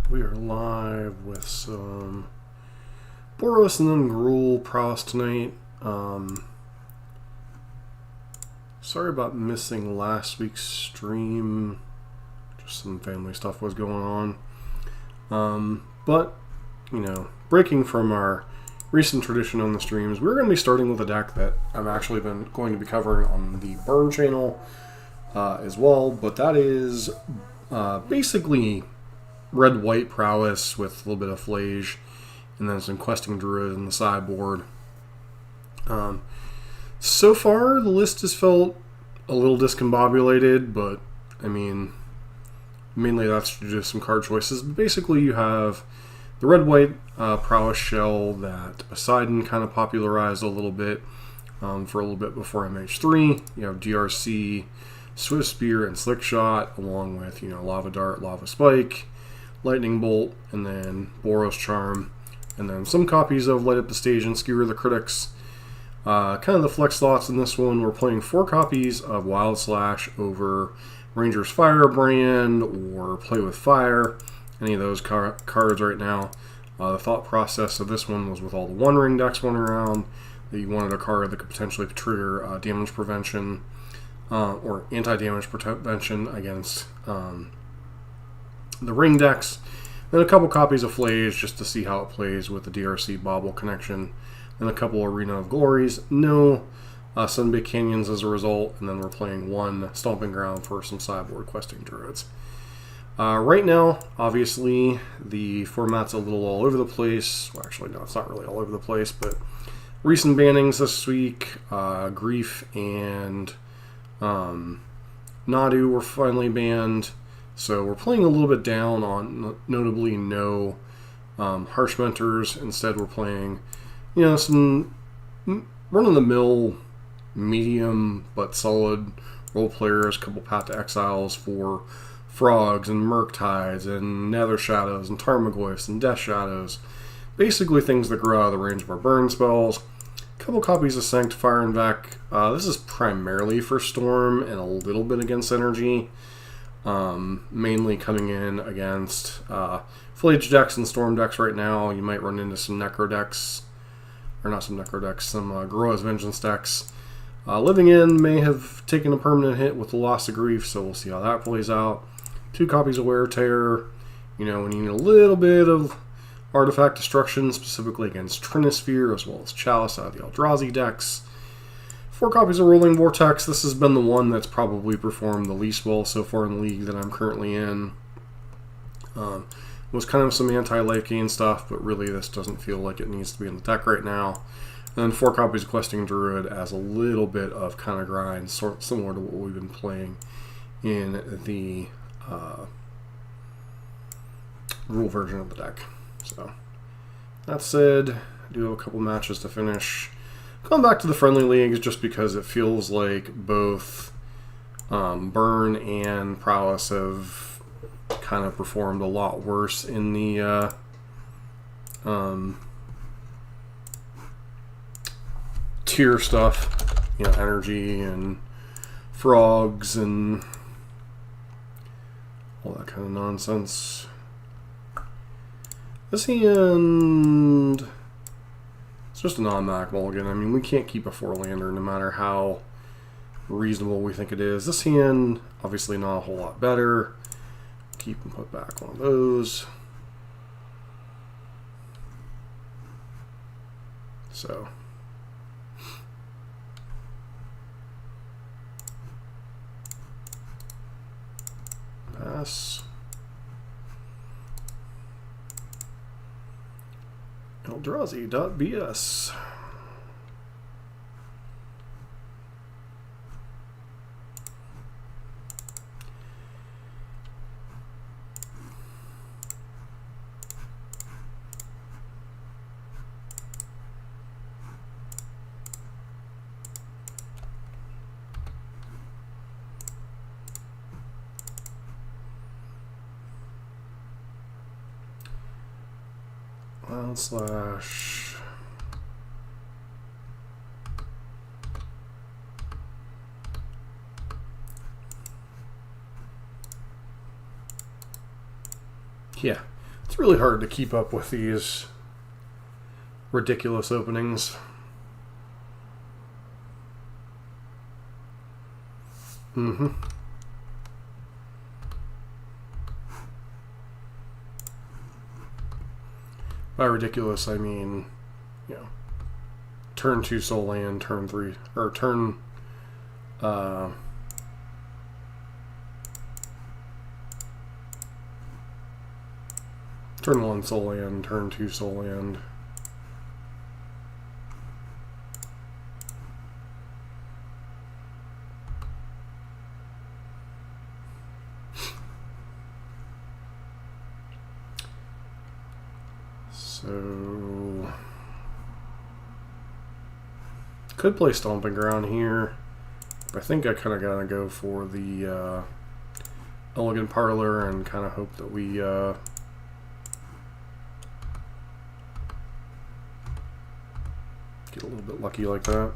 We are live with some Boros and Gruul Prowess tonight. Sorry about missing last week's stream. Just some family stuff was going on. But, you know, breaking from our recent tradition on the streams, we're going to be starting with a deck that I've actually been going to be covering on the Burn channel as well. But that is basically red-white prowess with a little bit of flage, and then some questing druid in the sideboard. So far, the list has felt a little discombobulated, but I mean, mainly that's just some card choices. But basically, you have the red-white prowess shell that Poseidon kind of popularized a little bit for a little bit before MH3. You have DRC, Swift Spear, and Slick Shot, along with Lava Dart, Lava Spike, Lightning Bolt, and then Boros Charm, and then some copies of Light Up the Stage and Skewer the Critics. Kind of the flex slots in this one, we're playing 4 copies of Wild Slash over Ranger's Firebrand or Play with Fire, any of those cards right now. The thought process of this one was with all the One Ring decks running around, that you wanted a card that could potentially trigger damage prevention or anti-damage prevention against the ring decks, and a couple copies of Flage just to see how it plays with the DRC Bobble connection, and a couple Arena of Glories, no Sunbaked Canyons as a result, and then we're playing 1 Stomping Ground for some sideboard questing druids. Right now, obviously, the format's a little all over the place. Well, actually, no, it's not really all over the place, but recent bannings this week, Grief and Nadu were finally banned. So we're playing a little bit down on notably no Harsh Mentors. Instead, we're playing, some run-of-the-mill, medium but solid role players. A couple Path to Exiles for Frogs and Murktides and Nether Shadows and Tarmogoyfs and Death Shadows. Basically things that grow out of the range of our burn spells. A couple copies of Sanctifier and Vec. This is primarily for Storm and a little bit against Energy. Mainly coming in against Flage decks and Storm decks right now. You might run into some Necro decks, or not some Necro decks, some Garoa's Vengeance decks. Living In may have taken a permanent hit with the Loss of Grief, so we'll see how that plays out. 2 copies of Wear Terror. When you need a little bit of artifact destruction, specifically against Trinisphere, as well as Chalice out of the Eldrazi decks. 4 copies of Rolling Vortex. This has been the one that's probably performed the least well so far in the league that I'm currently in. Was kind of some anti-life gain stuff, but really this doesn't feel like it needs to be in the deck right now. And then 4 copies of Questing Druid as a little bit of kind of grind, similar to what we've been playing in the rule version of the deck. So, that said, I do have a couple matches to finish. Going back to the friendly leagues just because it feels like both Burn and Prowess have kind of performed a lot worse in the tier stuff. Energy and Frogs and all that kind of nonsense. This hand, it's just a non-Mac mulligan. I mean, we can't keep a 4-lander no matter how reasonable we think it is. This hand, obviously not a whole lot better. Keep and put back one of those. So. Pass. Eldrazi.bs. Slash Yeah. It's really hard to keep up with these ridiculous openings. By ridiculous, I mean, you know, turn 2 soul land, turn 3, or turn, turn 1 soul land, turn 2 soul land. So, could play Stomping Ground here, but I think I kind of gotta go for the Elegant Parlor and kind of hope that we get a little bit lucky like that.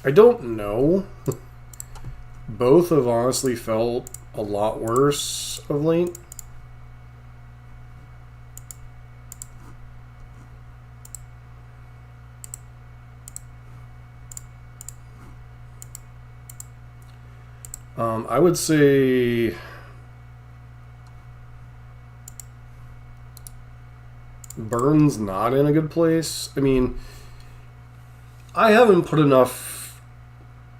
I don't know. Both have honestly felt a lot worse of late. I would say Burn's not in a good place. I mean, I haven't put enough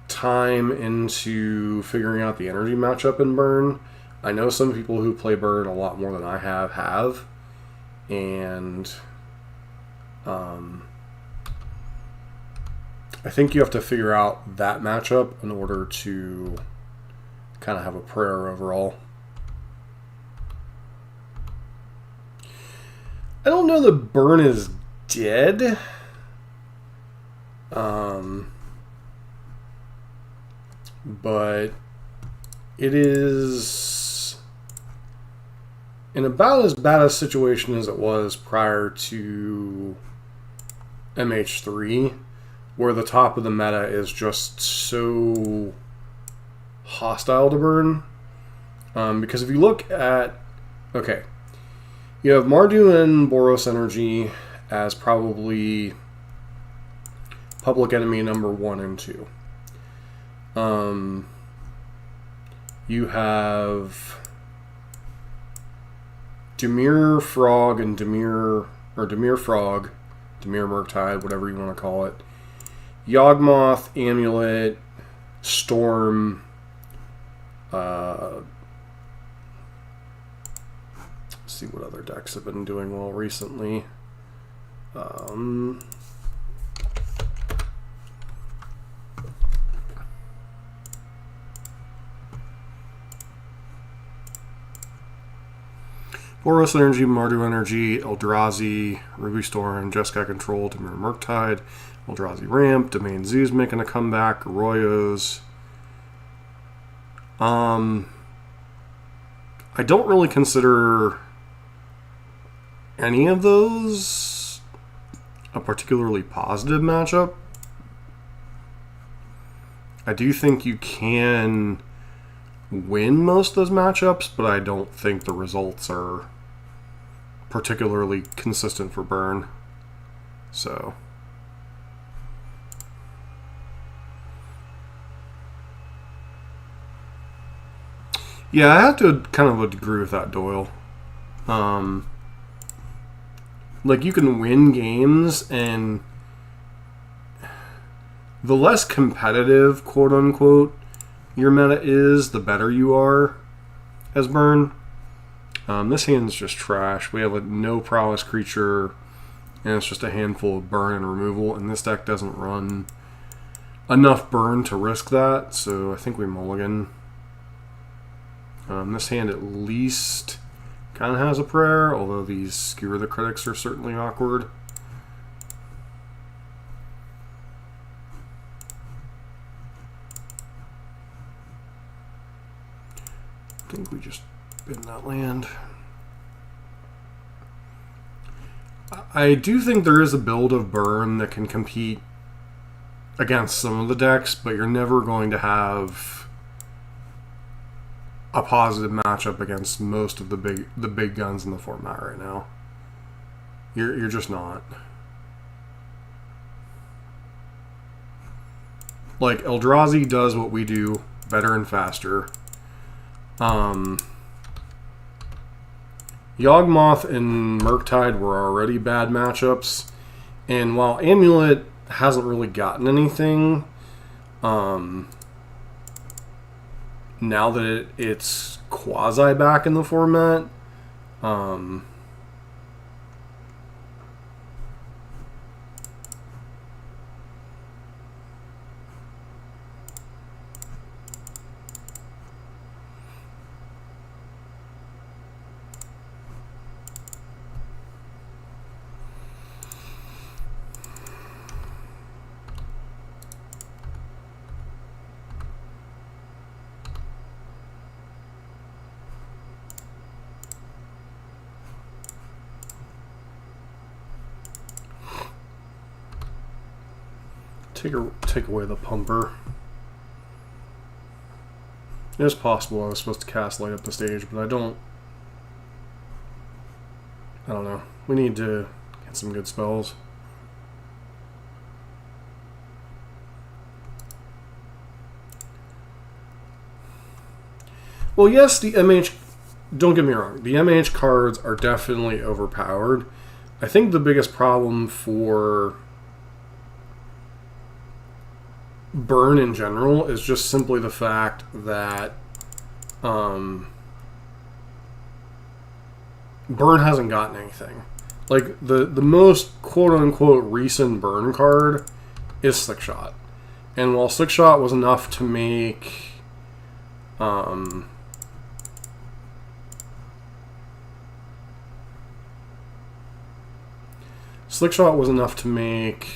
time into figuring out the energy matchup in Burn. I know some people who play Burn a lot more than I have. And I think you have to figure out that matchup in order to kind of have a prayer overall. I don't know that Burn is dead. But it is in about as bad a situation as it was prior to MH3, where the top of the meta is just so hostile to Burn. Because if you look at, okay, you have Mardu and Boros Energy as probably public enemy number 1 and 2. You have Dimir Frog and Dimir Frog, Dimir Murktide, whatever you want to call it. Yawgmoth, Amulet, Storm, let's see what other decks have been doing well recently. Boros Energy, Mardu Energy, Eldrazi, Ruby Storm, Jeskai Control, Dimir Murktide, Eldrazi Ramp, Domain Zoo's making a comeback, Arroyos. I don't really consider any of those a particularly positive matchup. I do think you can win most of those matchups, but I don't think the results are particularly consistent for Burn. So yeah, I have to kind of agree with that, Doyle. Like, you can win games, and the less competitive, quote unquote, your meta is, the better you are as Burn. This hand's just trash. We have a no prowess creature, and it's just a handful of Burn and removal, and this deck doesn't run enough Burn to risk that, so I think we mulligan. This hand at least kind of has a prayer, although these Skewer the Critics are certainly awkward. think we just bin that land. I do think there is a build of burn that can compete against some of the decks, but you're never going to have a positive matchup against most of the big guns in the format right now. You're just not. Like, Eldrazi does what we do better and faster. Yawgmoth and Murktide were already bad matchups, and while Amulet hasn't really gotten anything, now that it's quasi back in the format, take away the pumper. It is possible I was supposed to cast Light Up the Stage, but I don't know. We need to get some good spells. Well, yes, the MH... Don't get me wrong. The MH cards are definitely overpowered. I think the biggest problem for burn in general is just simply the fact that burn hasn't gotten anything. Like, the most quote-unquote recent burn card is Slickshot. And while Slickshot was enough to make Slickshot was enough to make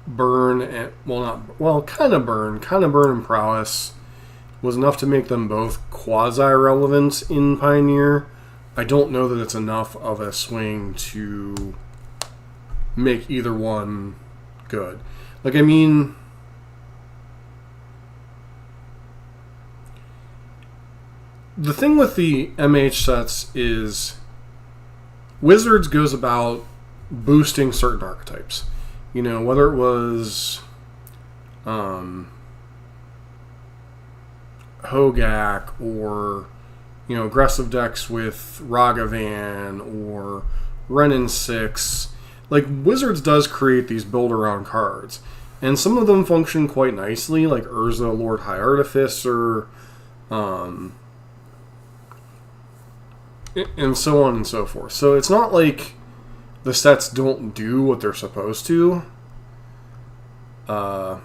burn and kind of burn and prowess was enough to make them both quasi-relevant in Pioneer. I don't know that it's enough of a swing to make either one good. Like, I mean, the thing with the MH sets is Wizards goes about boosting certain archetypes. You know, whether it was Hogak or, you know, aggressive decks with Ragavan or Ren and 6. Like, Wizards does create these build-around cards. And some of them function quite nicely, like Urza, Lord High Artificer, and so on and so forth. So it's not like the sets don't do what they're supposed to. I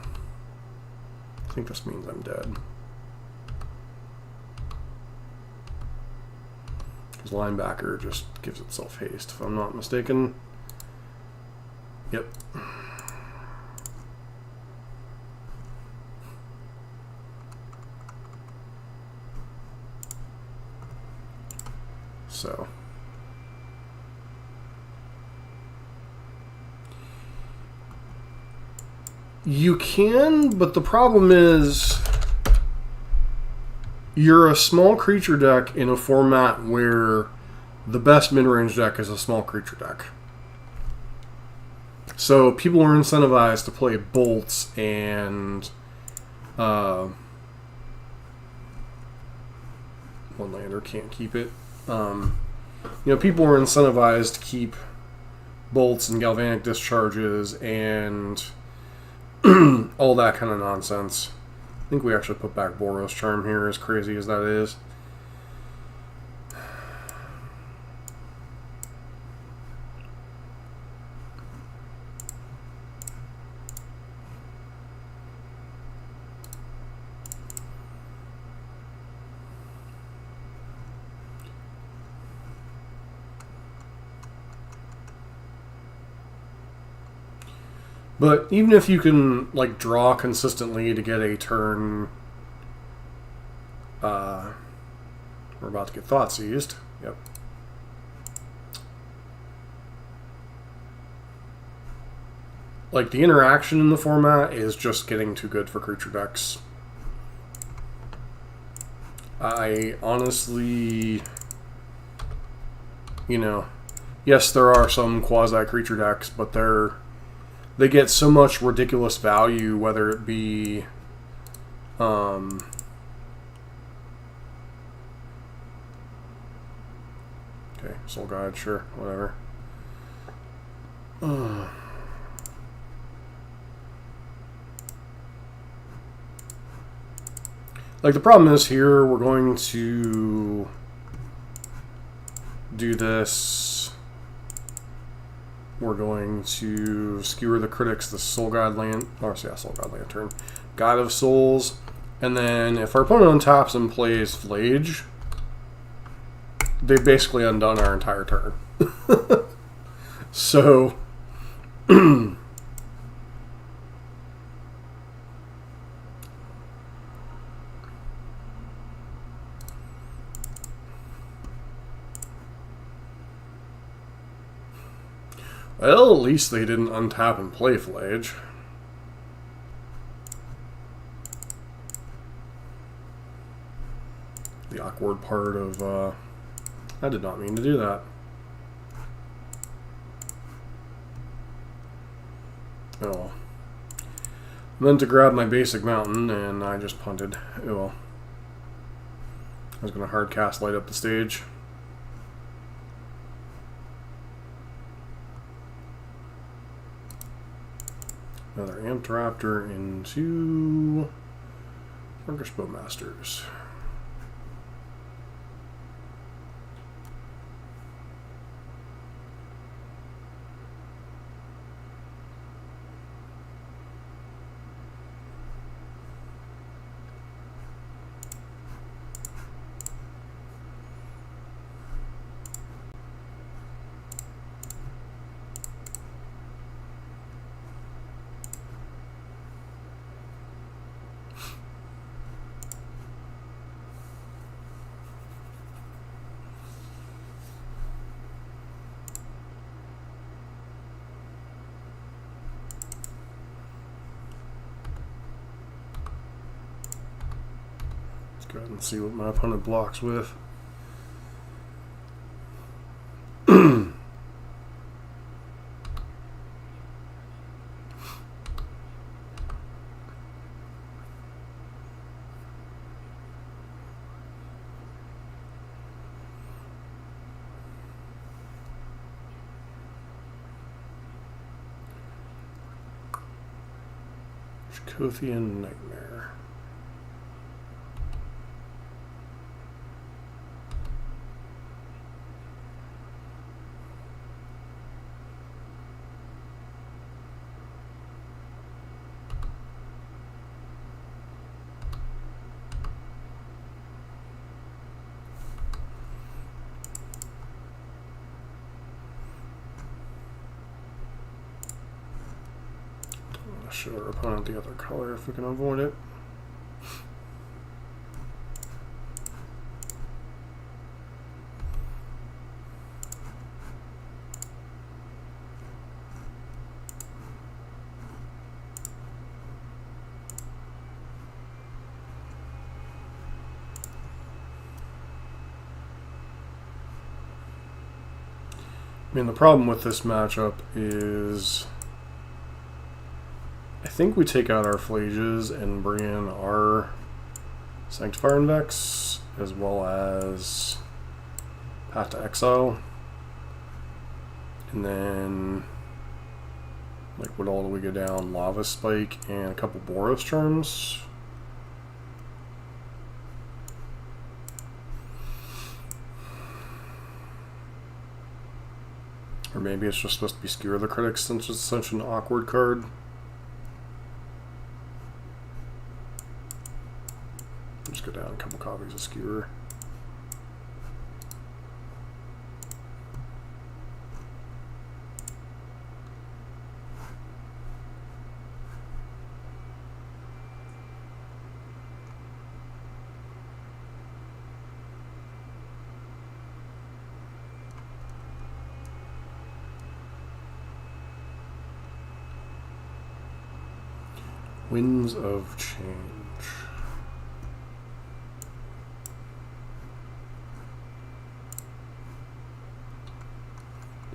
think this means I'm dead. Because linebacker just gives itself haste, if I'm not mistaken. Yep. So you can, but the problem is you're a small creature deck in a format where the best mid-range deck is a small creature deck. So people are incentivized to play bolts and one lander can't keep it. You know, people are incentivized to keep bolts and galvanic discharges and all that kind of nonsense. I think we actually put back Boros Charm here, as crazy as that is. But even if you can like draw consistently to get a turn, we're about to get thought seized. Yep. Like the interaction in the format is just getting too good for creature decks. I honestly, you know, yes, there are some quasi creature decks, but they get so much ridiculous value, whether it be okay, Soul Guide, sure, whatever. Like the problem is here, we're going to do this. We're going to skewer the critics, the Soul God Land, or yeah, Soul God Lantern, God of Souls, and then if our opponent untaps and plays Flage, they've basically undone our entire turn. So, well, at least they didn't untap and play Flage. The awkward part of, I did not mean to do that. Oh well. I meant to grab my basic mountain and I just punted. Oh well. I was going to hard cast light up the stage. Another Amped Raptor into Orcish Bowmasters. Go ahead and see what my opponent blocks with. Kothian Nightmare. Show our opponent the other color if we can avoid it. I mean, the problem with this matchup is I think we take out our Flages and bring in our Sanctifier and Vex, as well as Path to Exile. And then, like, what all do we go down? Lava Spike and a couple Boros turns. Or maybe it's just supposed to be Skewer the Critics since it's such an awkward card. Just go down a couple copies of Skewer. Winds of Change.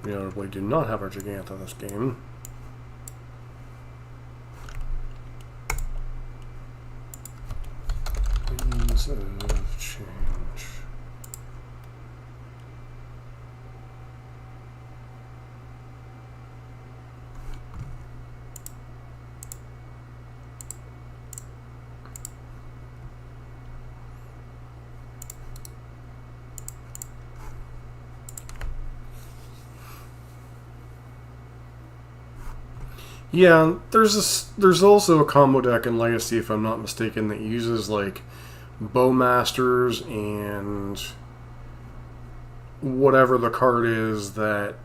We notably do not have our Giganta this game. Winds of Change. Yeah, there's also a combo deck in Legacy, if I'm not mistaken, that uses like Bowmasters and whatever the card is that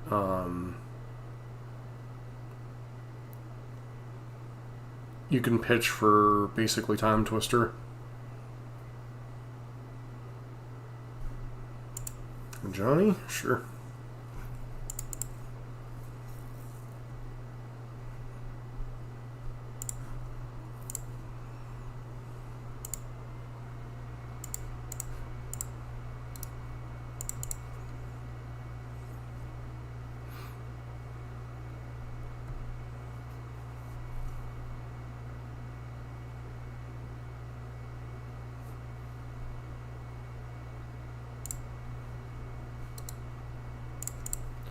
you can pitch for basically Time Twister. Johnny? Sure.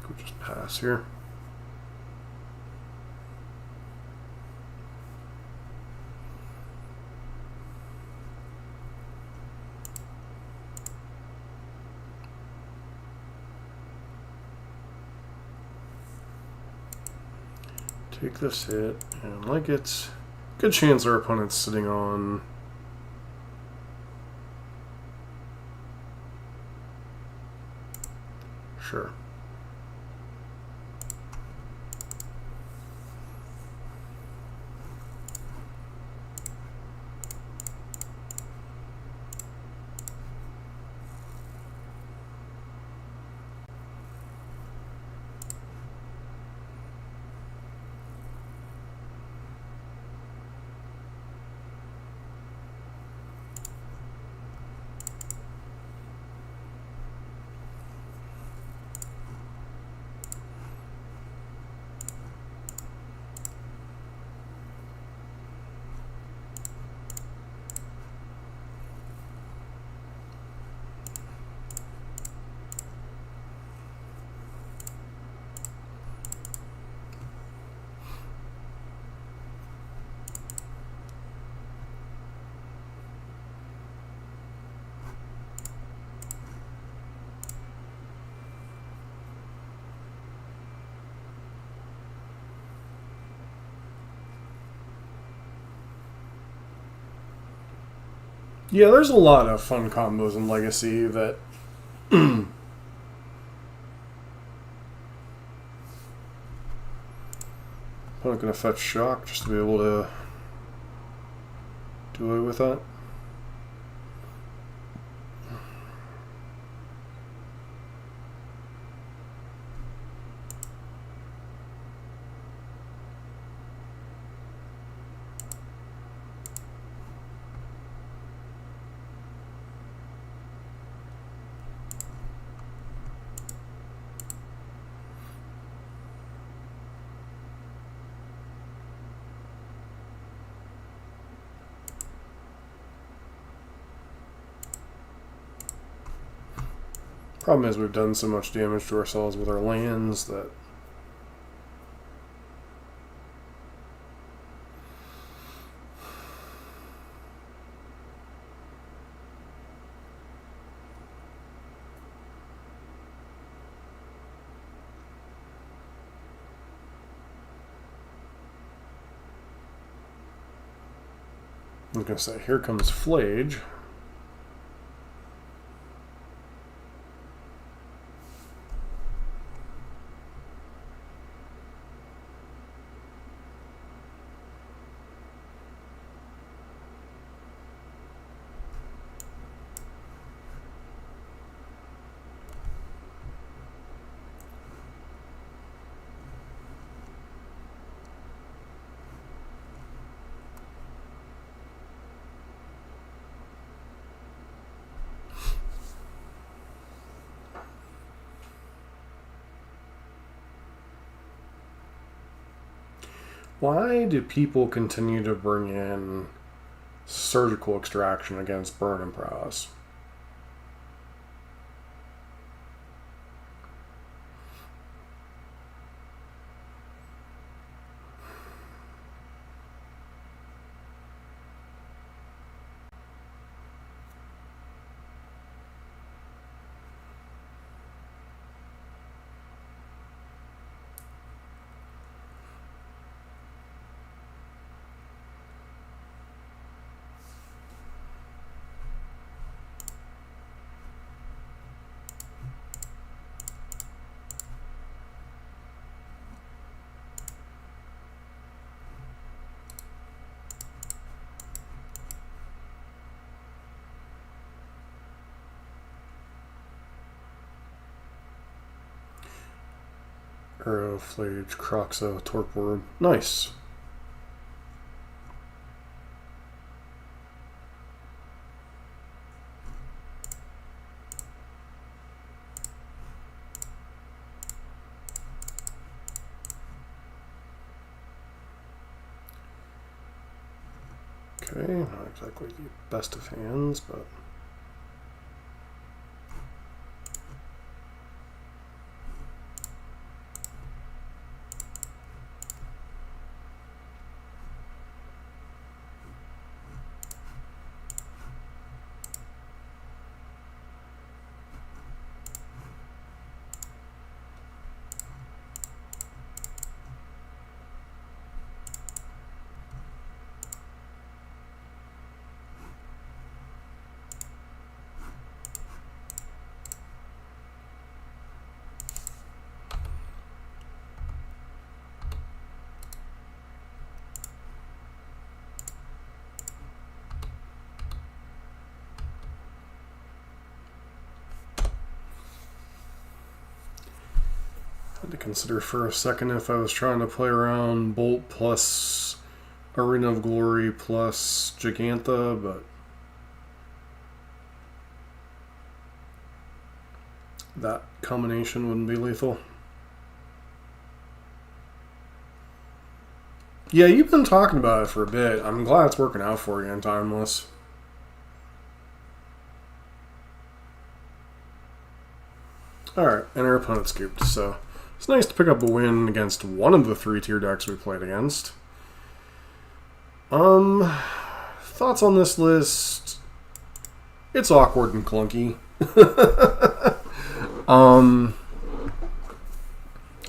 We'll just pass here. Take this hit, and like it's good chance our opponent's sitting on sure. Yeah, there's a lot of fun combos in Legacy that I'm not going to fetch Shock just to be able to do away with that. Problem is we've done so much damage to ourselves with our lands that I'm going to say, here comes Flage. Why do people continue to bring in surgical extraction against burn and prowess? Arrow, Flage, Croxa, Torpor. Nice. Okay, not exactly the best of hands, but... had to consider for a second if I was trying to play around Bolt plus Arena of Glory plus Gigantha, but that combination wouldn't be lethal. Yeah, you've been talking about it for a bit. I'm glad it's working out for you in Timeless. Alright, and our opponent scooped, so it's nice to pick up a win against one of the 3-tier decks we played against. Thoughts on this list? It's awkward and clunky.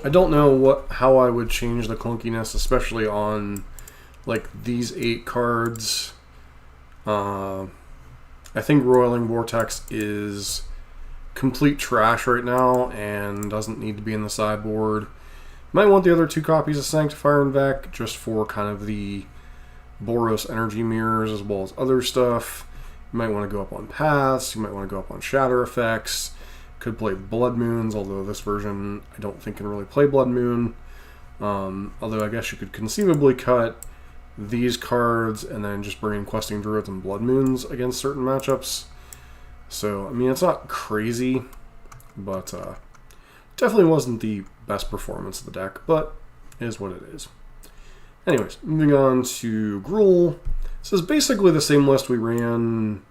I don't know how I would change the clunkiness, especially on like these 8 cards. I think Roiling Vortex is complete trash right now and doesn't need to be in the sideboard. Might want the other 2 copies of Sanctifier and Vec just for kind of the Boros energy mirrors as well as other stuff. You might want to go up on Paths, you might want to go up on Shatter Effects. Could play Blood Moons, although this version I don't think can really play Blood Moon. Although I guess you could conceivably cut these cards and then just bring in Questing Druids and Blood Moons against certain matchups. So, I mean, it's not crazy, but definitely wasn't the best performance of the deck, but it is what it is. Anyways, moving on to Gruul. This is basically the same list we ran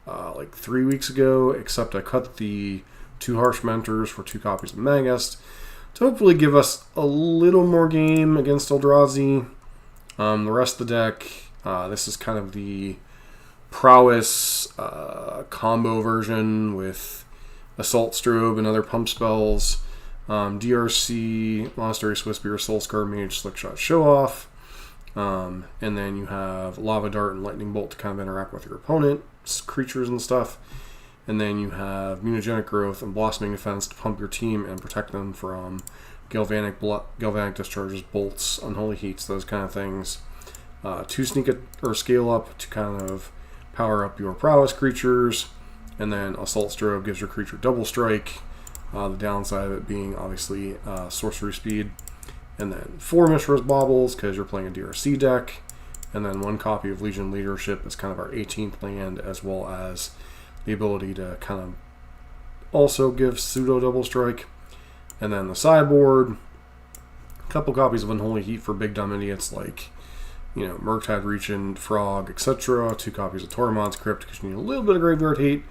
like 3 weeks ago, except I cut the 2 Harsh Mentors for 2 copies of Magist to hopefully give us a little more game against Eldrazi. The rest of the deck, this is kind of the Prowess combo version with Assault Strobe and other pump spells, DRC, Monastery Swissbeer, Soulscar, Mage, Slickshot, Show Off, and then you have Lava Dart and Lightning Bolt to kind of interact with your opponent's creatures and stuff, and then you have Mutagenic Growth and Blossoming Defense to pump your team and protect them from Galvanic Discharges, Bolts, Unholy Heats, those kind of things. 2 Sneak or Scale Up to kind of power up your Prowess creatures, and then Assault Strobe gives your creature double strike, the downside of it being obviously sorcery speed, and then 4 Mishra's Baubles because you're playing a DRC deck, and then 1 copy of Legion Leadership as kind of our 18th land, as well as the ability to kind of also give pseudo double strike. And then the sideboard, couple copies of Unholy Heat for big dumb idiots like, you know, Murktide, Regent, Frog, etc. 2 copies of Tormod's Crypt because you need a little bit of graveyard hate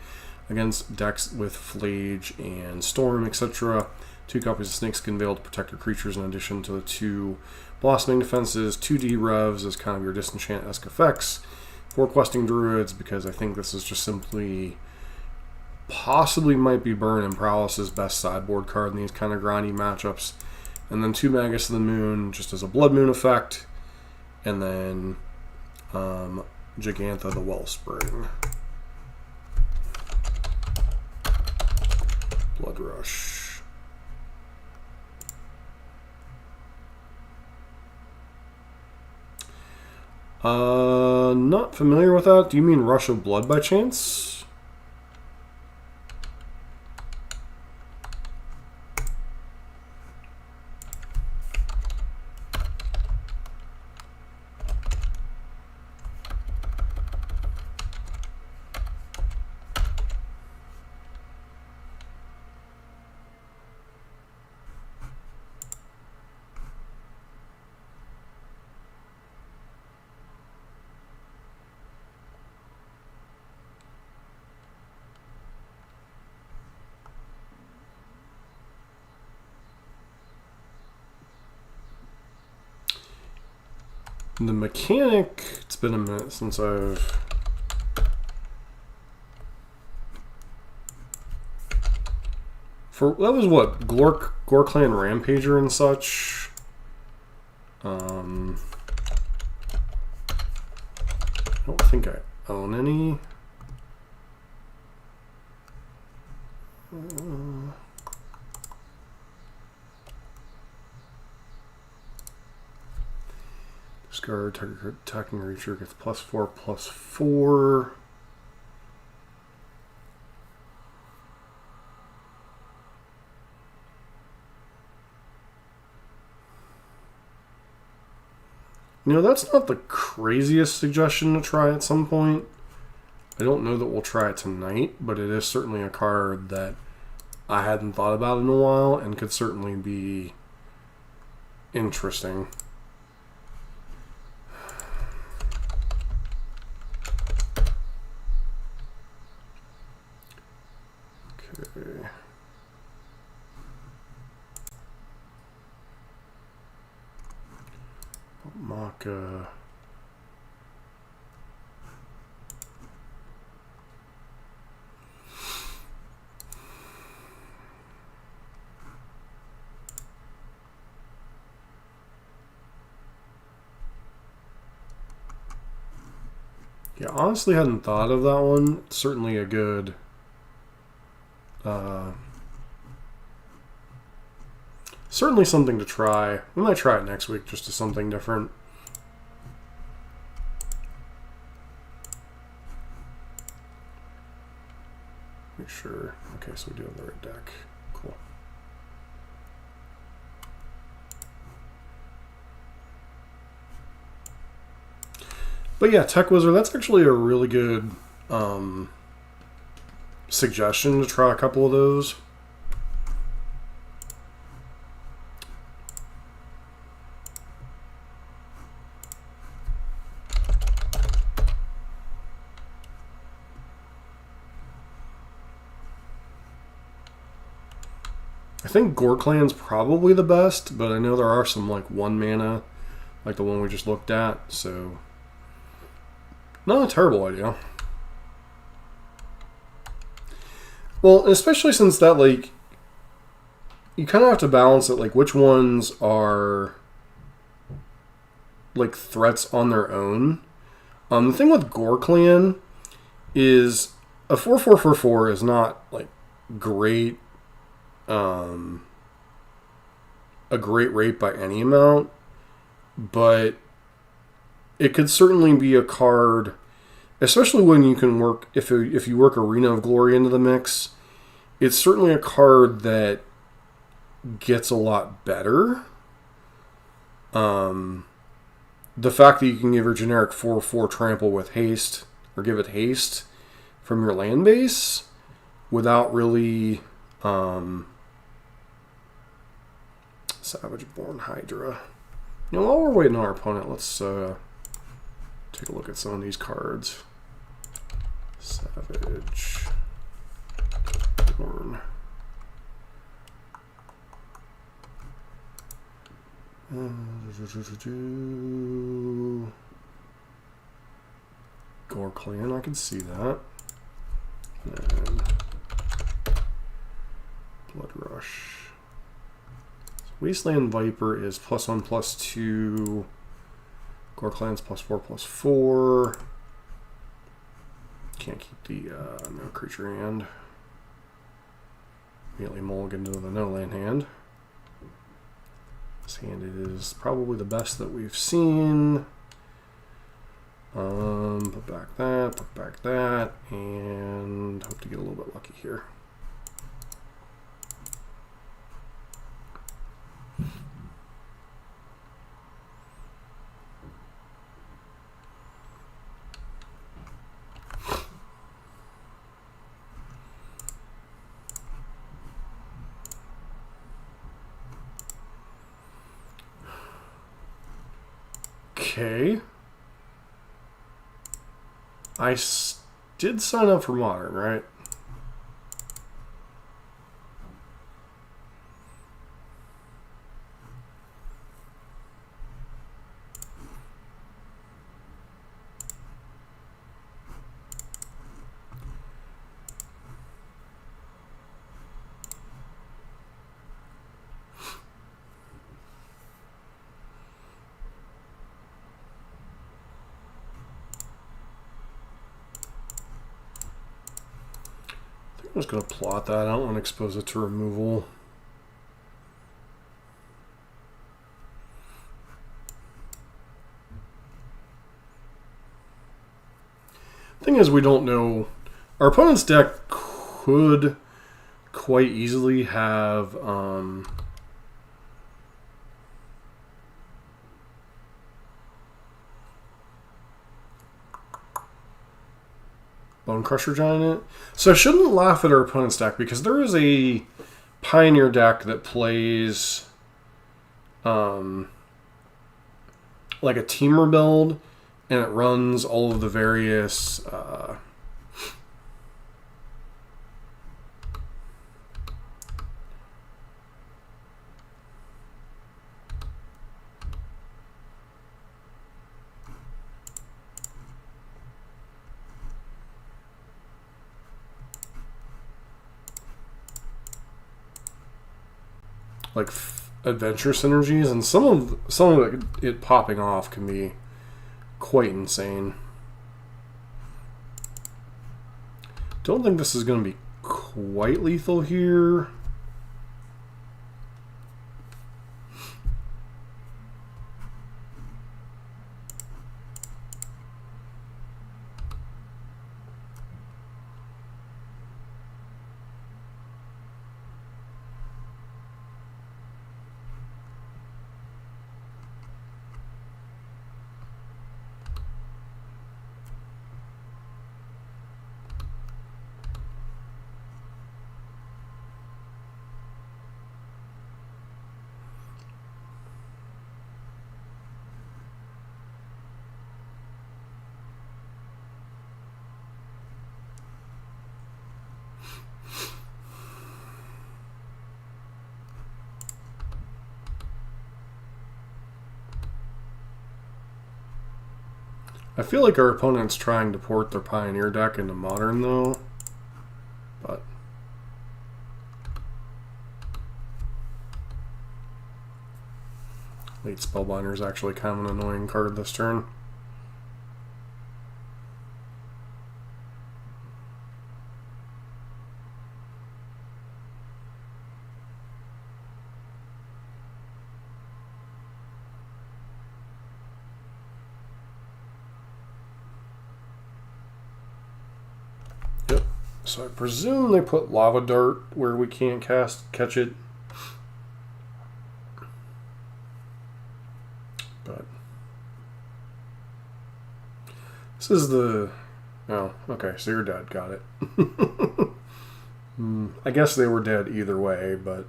against decks with Flage and Storm, etc. 2 copies of Snakeskin Veil to protect your creatures in addition to the 2 Blossoming Defenses, 2D Revs as kind of your Disenchant-esque effects, 4 Questing Druids because I think this is just simply possibly might be Burn and Prowess's best sideboard card in these kind of grindy matchups. And then 2 Magus of the Moon just as a Blood Moon effect. And then Gigantha the Wellspring. Blood Rush. Not familiar with that. Do you mean Rush of Blood by chance? The mechanic, it's been a minute since I've... that was what? Gore-Clan Rampager and such. I don't think I own any. Discard, attacking creature gets +4/+4. You know, that's not the craziest suggestion to try at some point. I don't know that we'll try it tonight, but it is certainly a card that I hadn't thought about in a while and could certainly be interesting. Okay. Maka. Yeah, honestly hadn't thought of that one. It's certainly a good certainly something to try. We might try it next week just as something different. Make sure. Okay, so we do have the right deck. Cool. But yeah, Tech Wizard, that's actually a really good suggestion to try a couple of those. I think Gore-Clan's probably the best, but I know there are some like 1 mana, like the one we just looked at, so not a terrible idea. Well, especially since that, like, you kind of have to balance it, like, which ones are, like, threats on their own. The thing with Gore-Clan is a 4/4/4/4 is not, like, great, a great rate by any amount, but it could certainly be a card, especially when you can work, if you work Arena of Glory into the mix, it's certainly a card that gets a lot better. The fact that you can give your generic 4/4 trample with haste, or give it haste from your land base Savage-born Hydra. You know, while we're waiting on our opponent, let's take a look at some of these cards. Savage-born. Gore Clan, I can see that. And Blood Rush. Wasteland Viper is +1/+2. Gore Clan's +4/+4. Can't keep the no creature hand. Immediately mulligan to the no land hand. This hand is probably the best that we've seen. Put back that, and hope to get a little bit lucky here. Okay. I did sign up for Modern, right? I'm just going to plot that. I don't want to expose it to removal. Thing is, we don't know. Our opponent's deck could quite easily have Bone Crusher Giant in it. So I shouldn't laugh at our opponent's deck, because there is a Pioneer deck that plays like a Teamer build, and it runs all of the various like adventure synergies, and some of it popping off can be quite insane. Don't think this is going to be quite lethal here. I feel like our opponent's trying to port their Pioneer deck into Modern, though. But Late Spellbinder is actually kind of an annoying card this turn. So I presume they put Lava Dart where we can't catch it. But this is the... Oh, okay, so you're dead. Got it. I guess they were dead either way, but...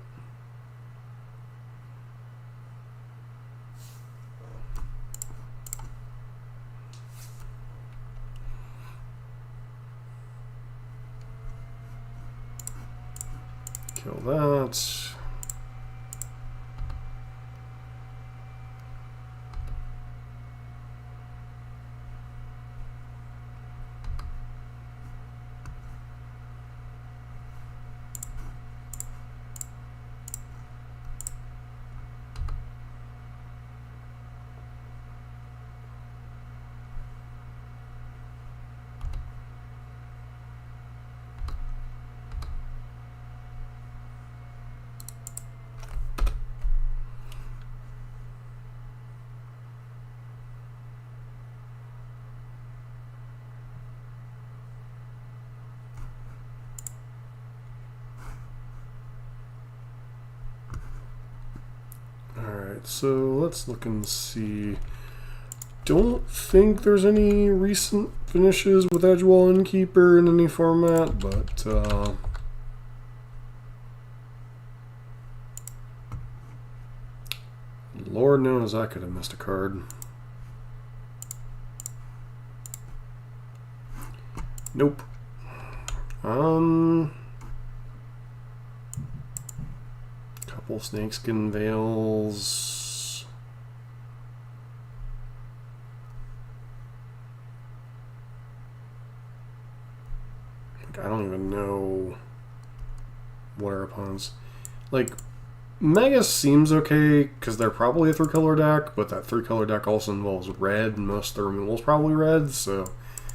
Kill that. Alright, so let's look and see. Don't think there's any recent finishes with Edgewall Innkeeper in any format, but Lord knows I could have missed a card. Nope. Couple Snakeskin Veils. I don't even know what our opponents like. Magus seems okay because they're probably a 3-color deck, but that 3-color deck also involves red, and most of the removal is probably red, so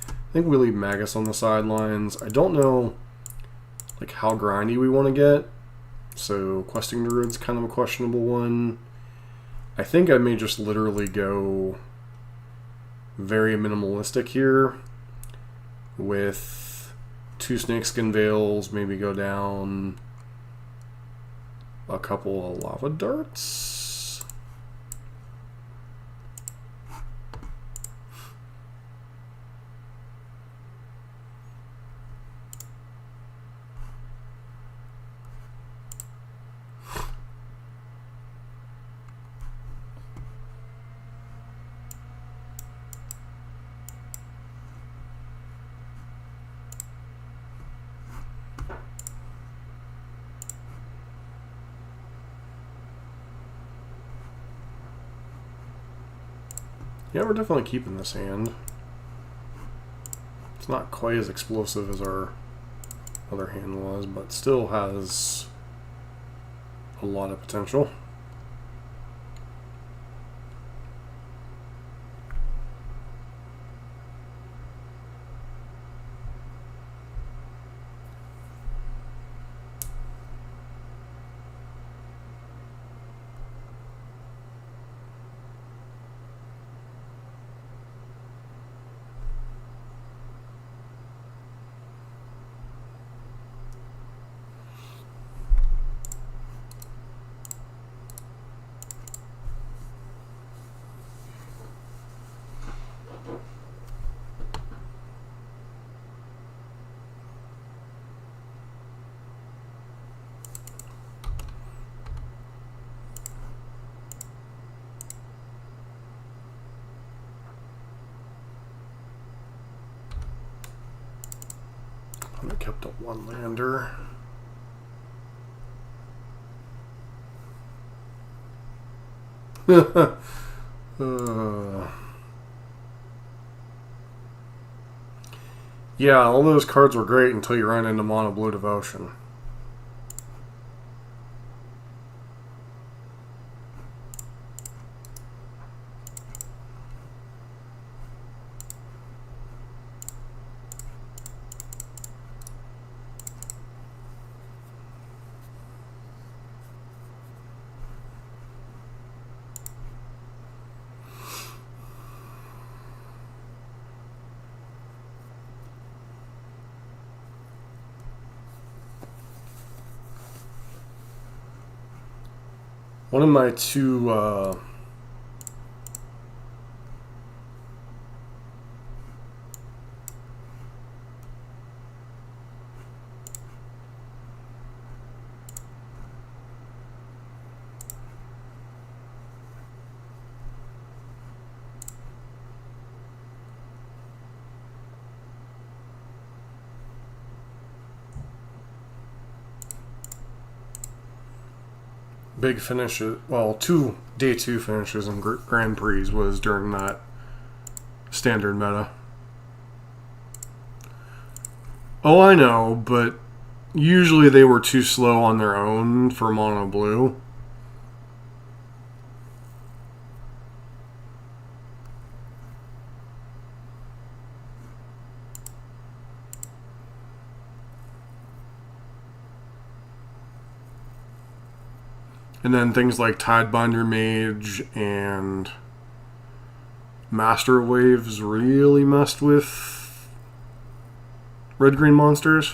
I think we leave Magus on the sidelines. I don't know like how grindy we want to get, so Questing Druid's kind of a questionable one. I think I may just literally go very minimalistic here with 2 Snakeskin Veils, maybe go down a couple of Lava Darts. Yeah, we're definitely keeping this hand. It's not quite as explosive as our other hand was, but still has a lot of potential. I kept a 1-lander. Yeah, all those cards were great until you ran into Mono Blue Devotion. One of my two big finishes, well, 2 day 2 finishes in Grand Prix was during that standard meta. Oh, I know, but usually they were too slow on their own for mono blue. And then things like Tidebinder Mage and Master Waves really messed with red-green monsters.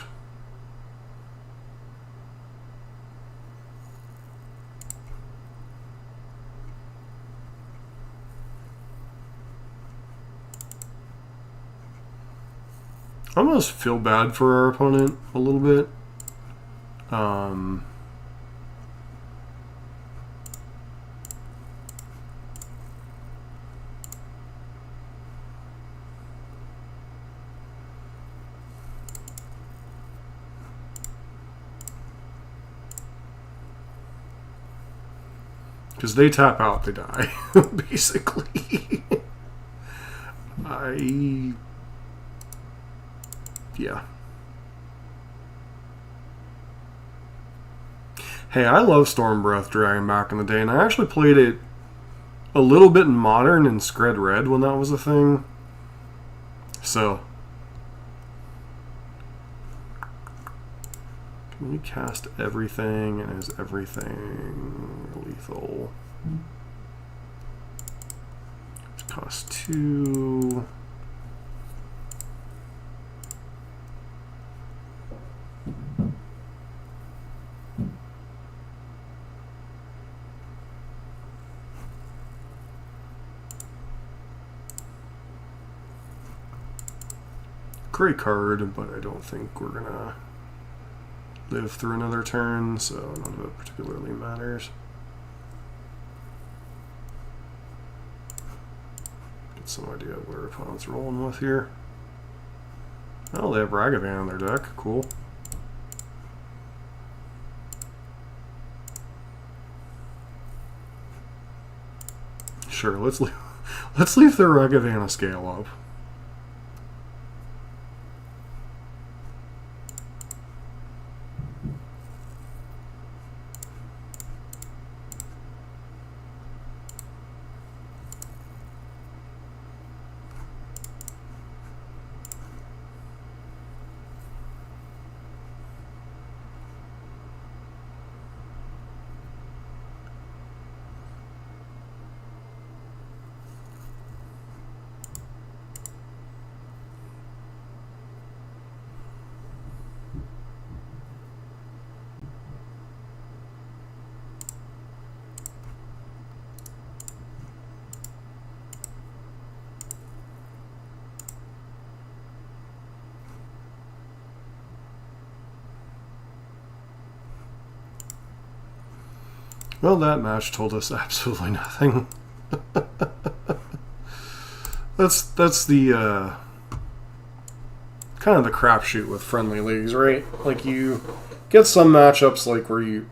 I almost feel bad for our opponent a little bit. Because they tap out, they die, basically. Yeah. Hey, I love Stormbreath Dragon back in the day, and I actually played it a little bit in Modern and Scred Red when that was a thing. So, can we cast everything, and is everything lethal? It costs 2. Great card, but I don't think we're gonna live through another turn, so none of it particularly matters. Get some idea of where opponent's rolling with here. Oh, they have Ragavan in their deck. Cool. Sure, let's leave their Ragavan scale up. Well, that match told us absolutely nothing. That's the kind of the crapshoot with friendly leagues, right? Like, you get some matchups like where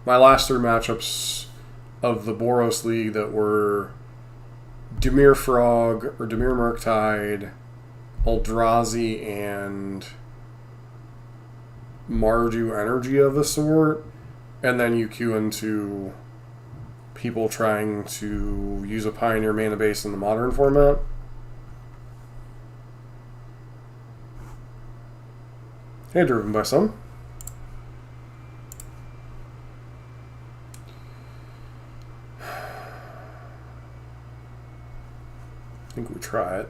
my last 3 matchups of the Boros League that were Dimir Frog or Dimir Murktide, Eldrazi, and Mardu Energy of a sort. And then you queue into people trying to use a Pioneer mana base in the Modern format. Hey, driven by some. I think we try it.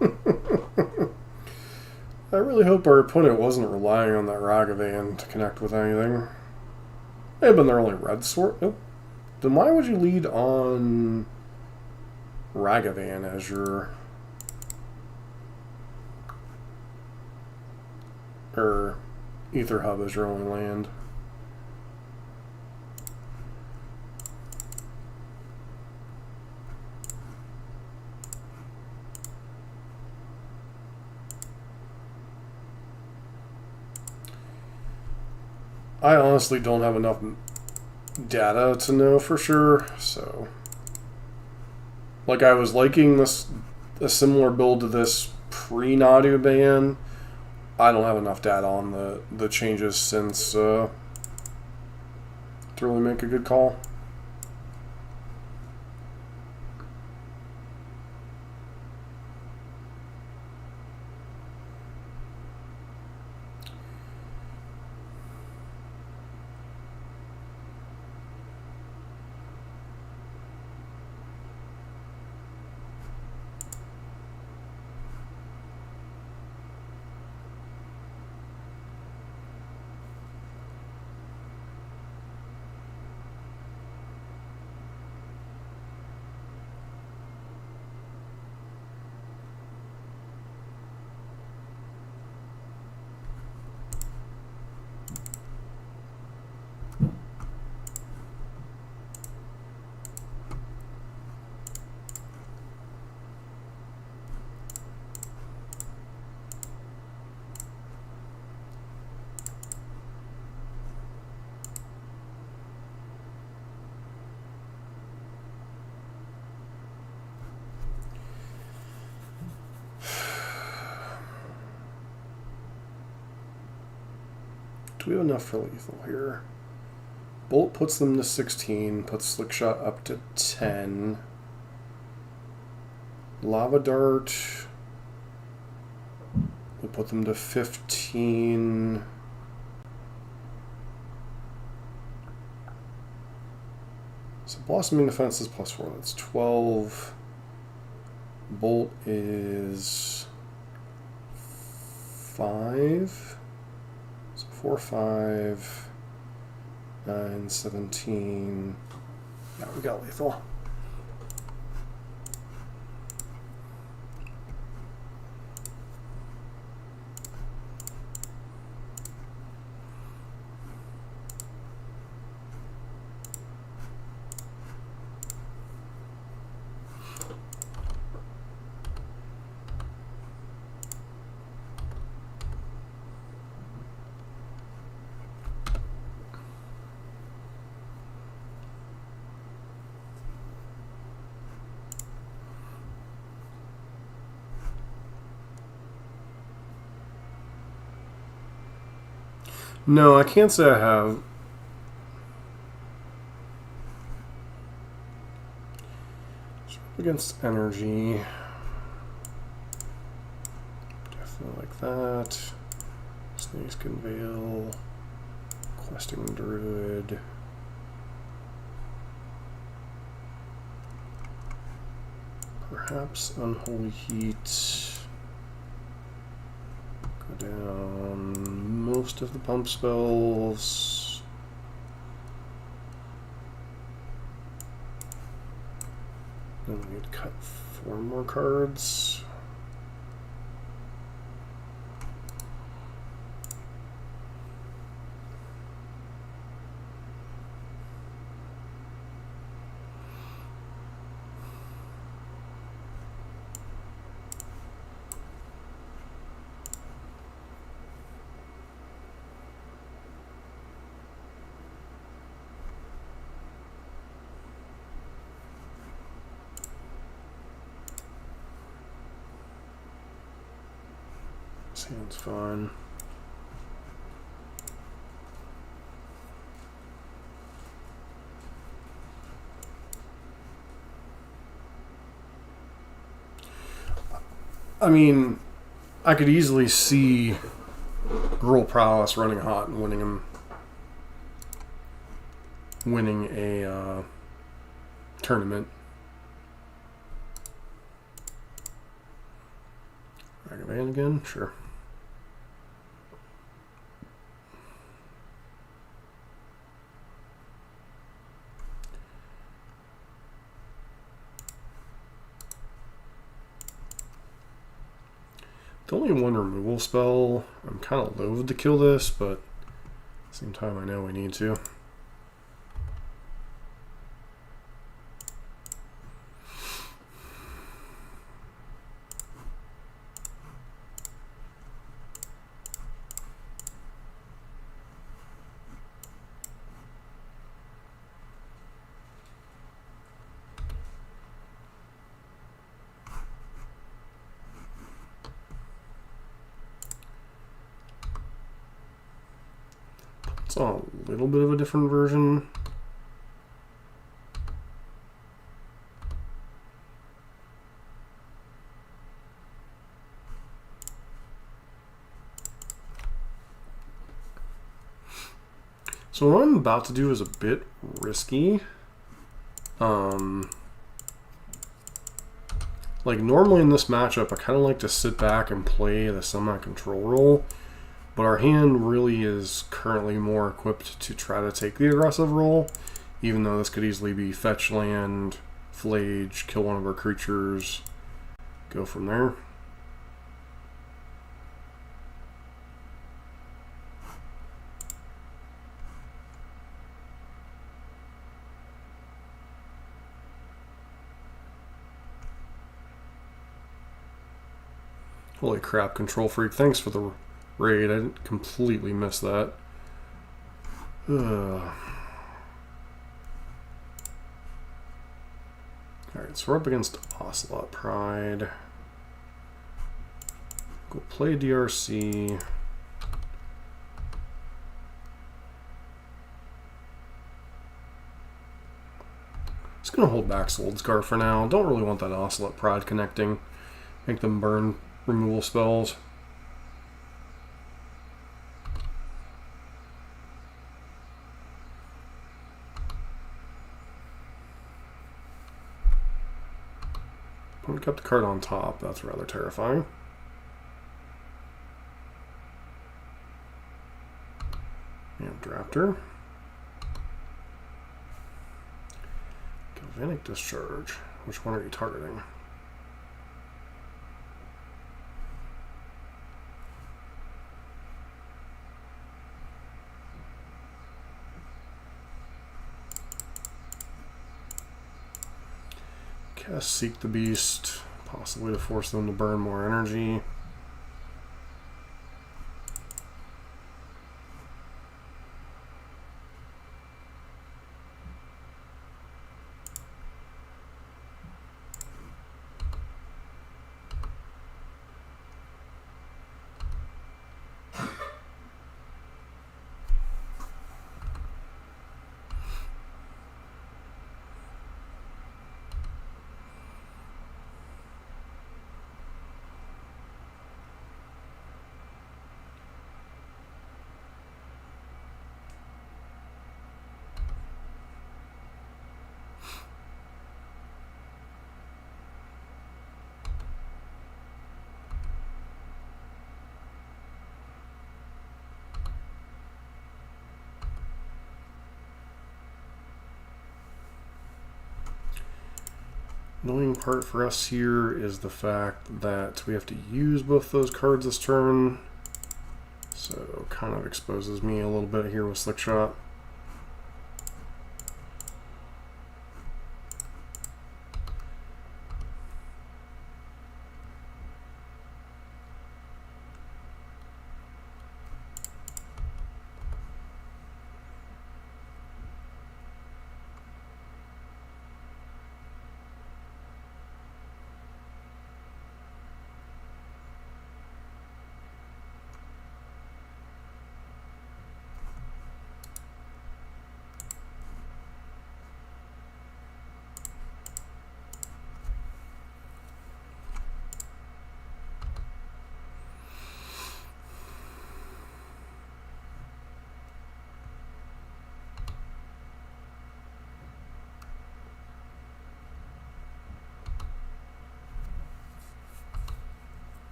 I really hope our opponent wasn't relying on that Ragavan to connect with anything. May have been their only red sword. Nope. Then why would you lead on Ragavan as your... or Ether Hub as your only land? I honestly don't have enough data to know for sure, so... Like, I was liking this, a similar build to this pre-Nadu Ban. I don't have enough data on the changes since to really make a good call. Do we have enough for lethal here? Bolt puts them to 16, puts Slickshot up to 10. Lava Dart will put them to 15. So Blossoming Defense is +4, that's 12. Bolt is 5. 4, 5, 9, 17. Now we got lethal. No, I can't say I have. Against energy. Definitely like that. Snakeskin Veil. Questing Druid. Perhaps Unholy Heat. Go down most of the pump spells. Then we need to cut 4 more cards. Sounds fun. I mean, I could easily see Gruul Prowess running hot and winning a tournament. Ragavan again? Sure. With only one removal spell, I'm kind of loath to kill this, but at the same time I know we need to. It's a little bit of a different version. So what I'm about to do is a bit risky. Like normally in this matchup, I kind of like to sit back and play the semi-control role, but our hand really is currently more equipped to try to take the aggressive role, even though this could easily be fetch land, flage, kill one of our creatures, go from there. Holy crap, Control Freak. Thanks for the raid. I didn't completely miss that. Alright, so we're up against Ocelot Pride. Go play DRC. Just gonna hold back Soldscar for now. Don't really want that Ocelot Pride connecting. Make them burn removal spells. Opponent kept the card on top. That's rather terrifying. And Drafter. Galvanic Discharge. Which one are you targeting? Cast Seek the Beast, possibly to force them to burn more energy. Annoying part for us here is the fact that we have to use both those cards this turn. So kind of exposes me a little bit here with Slick Shot.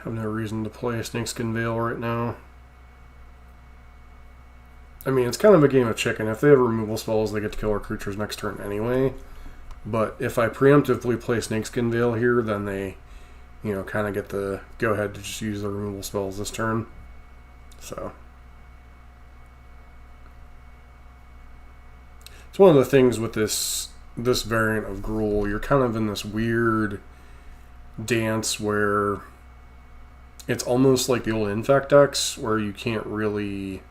have no reason to play a Snakeskin Veil right now. I mean, it's kind of a game of chicken. If they have removal spells, they get to kill our creatures next turn anyway. But if I preemptively play Snakeskin Veil here, then they, you know, kind of get the go-ahead to just use the removal spells this turn. So it's one of the things with this variant of Gruul. You're kind of in this weird dance where it's almost like the old Infect decks, where you can't really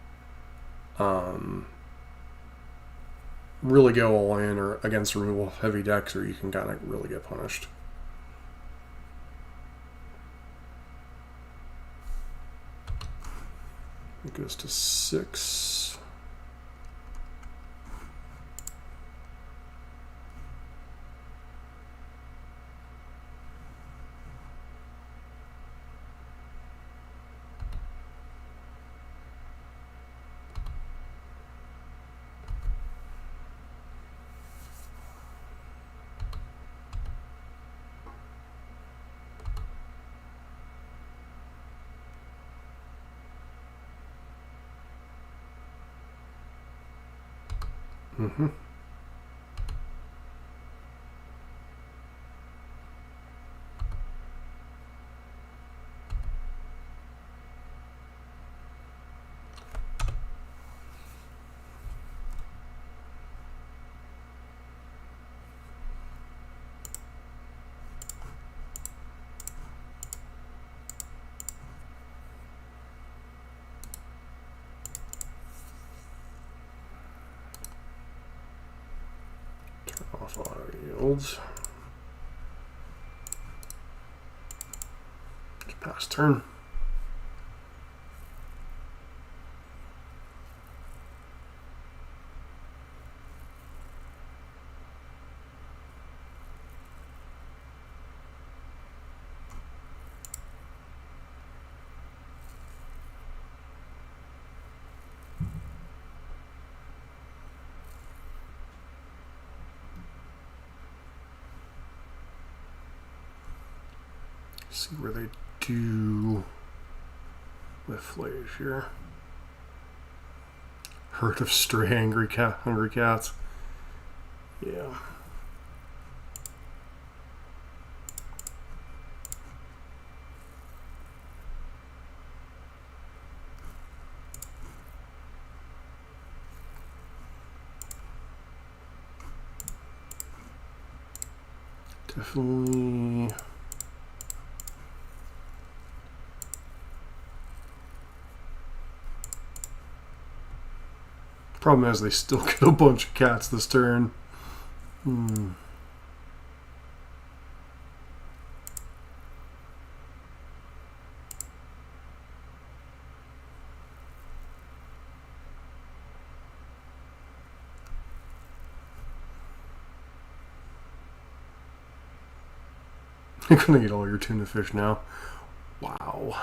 really go all in or against removal heavy decks, or you can kind of really get punished. It goes to 6. Mm-hmm. Off auto yields. Just pass turn. See where they do with Flays here. Herd of stray hungry cats. Yeah. Definitely. Problem is, they still get a bunch of cats this turn. You're gonna get all your tuna fish now. Wow.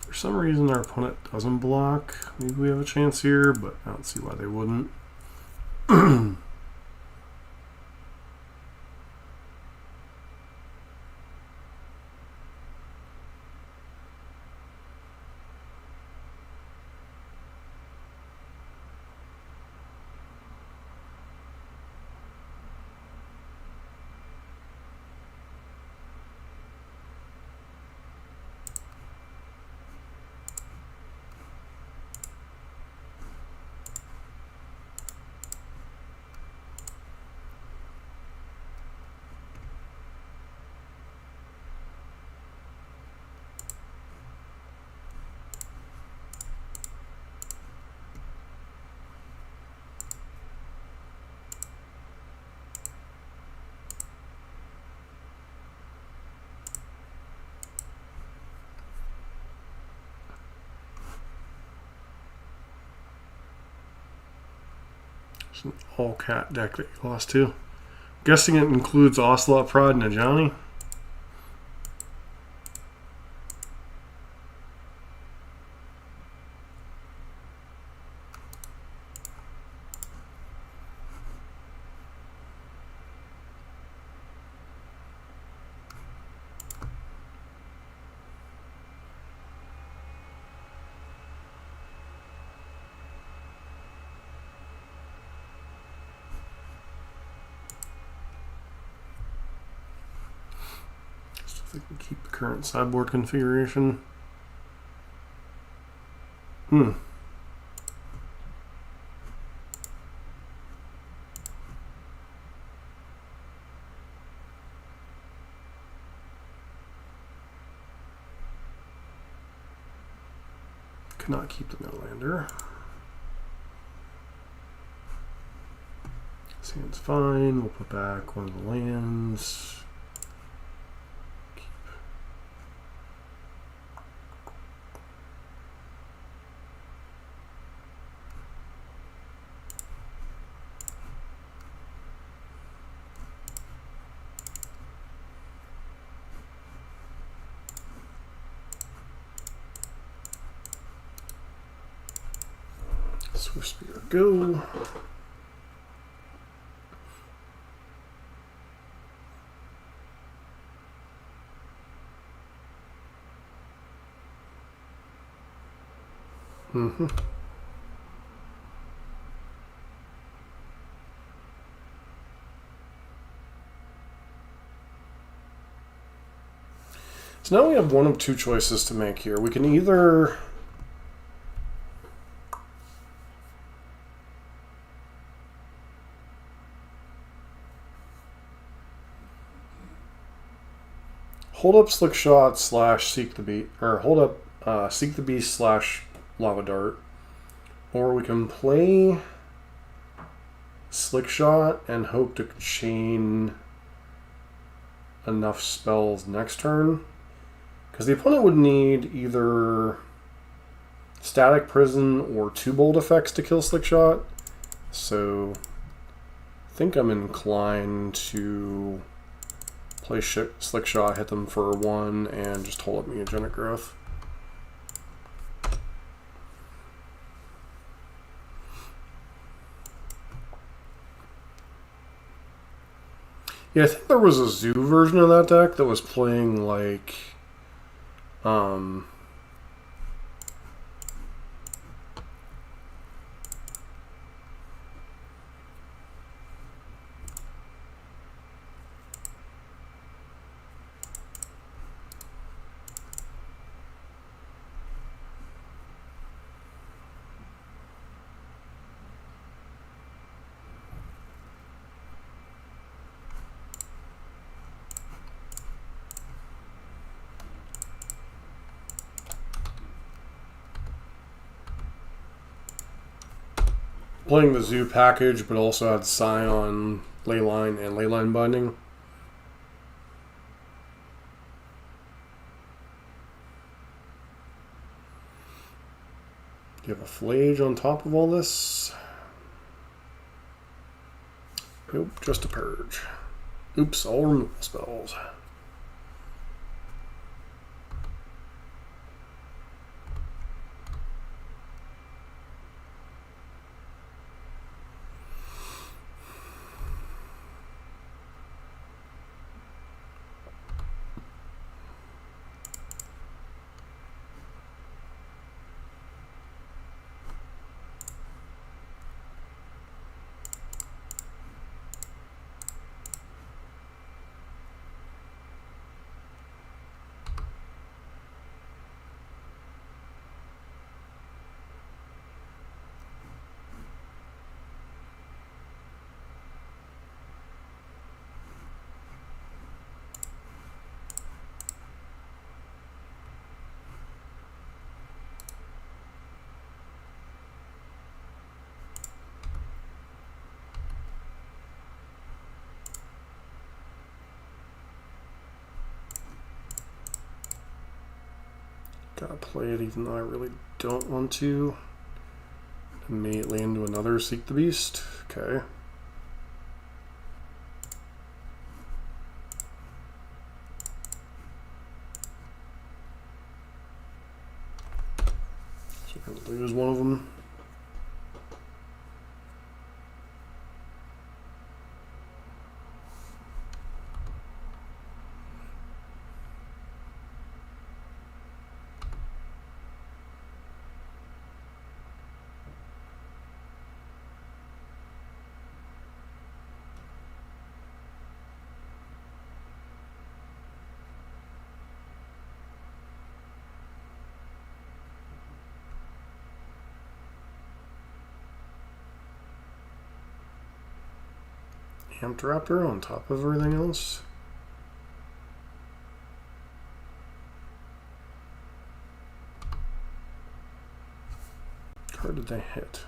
For some reason our opponent doesn't block. Maybe we have a chance here, but I don't see why they wouldn't. It's an all-cat deck that you lost to. Guessing it includes Ocelot, Pride, and Ajani. If we can keep the current sideboard configuration. Cannot keep the no-lander. Sand's fine. We'll put back one of the lands. Swift Spear, go. So now we have one of two choices to make here. We can either hold up Slick Shot / Seek the Beast, or hold up Seek the Beast / Lava Dart, or we can play Slick Shot and hope to chain enough spells next turn, because the opponent would need either Static Prison or 2 bold effects to kill Slick Shot. So I think I'm inclined to play Slick Shot, hit them for 1, and just hold up Mutagenic Growth. Yeah, I think there was a Zoo version of that deck that was playing like playing the Zoo package, but also had Scion, Leyline, and Leyline Binding. Do you have a Flage on top of all this? Nope, just a Purge. Oops, all removal spells. Gotta play it even though I really don't want to. Immediately into another Seek the Beast. Okay. So we're going to lose one of them. Amped Raptor on top of everything else. Card did they hit?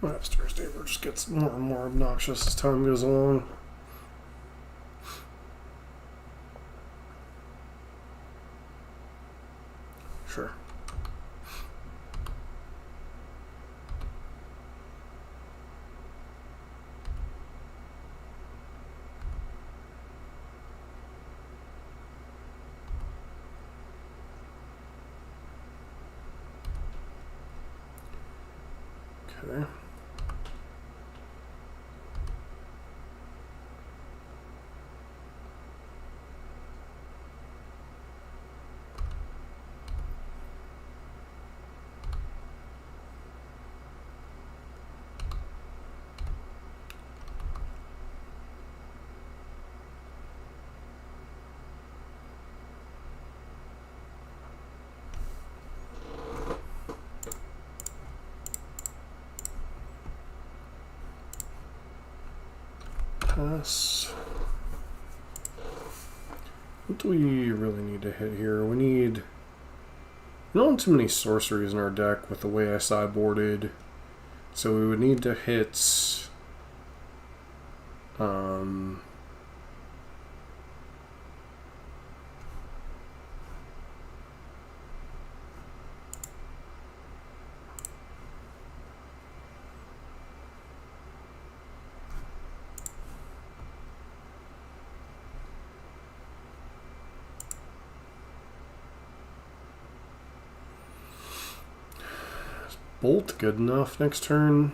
Master's Daver just gets more and more obnoxious as time goes along. Sure. Okay. Pass. What do we really need to hit here? We don't have too many sorceries in our deck with the way I sideboarded. So we would need to hit Bolt good enough next turn.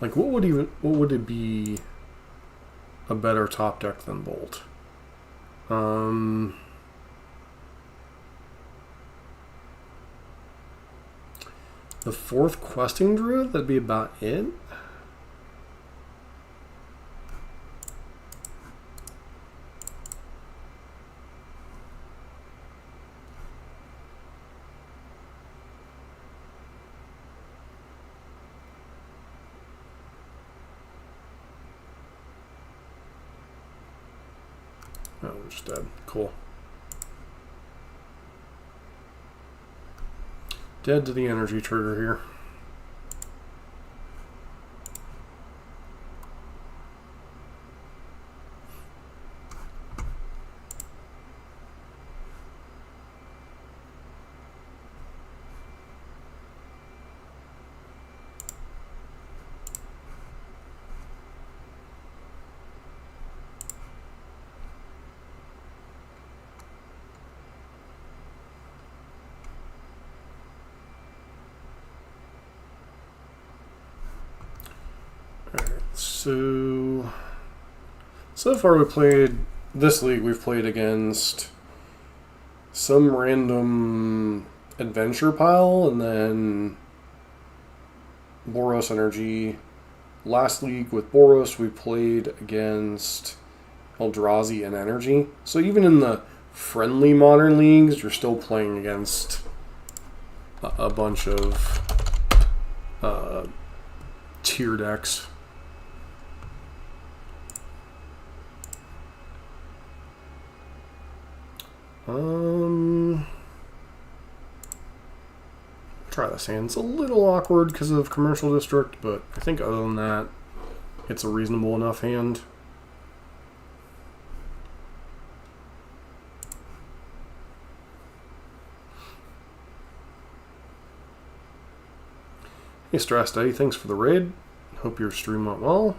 Like what would it be a better top deck than Bolt? The fourth Questing Druid, that'd be about it. Oh, we're just dead. Cool. Dead to the energy trigger here. So far we played, this league we've played against some random adventure pile and then Boros Energy. Last league with Boros we played against Eldrazi and Energy. So even in the friendly modern leagues you're still playing against a bunch of tier decks. Try this hand. It's a little awkward because of Commercial District, but I think other than that, it's a reasonable enough hand. Hey Stress Daddy, thanks for the raid. Hope your stream went well.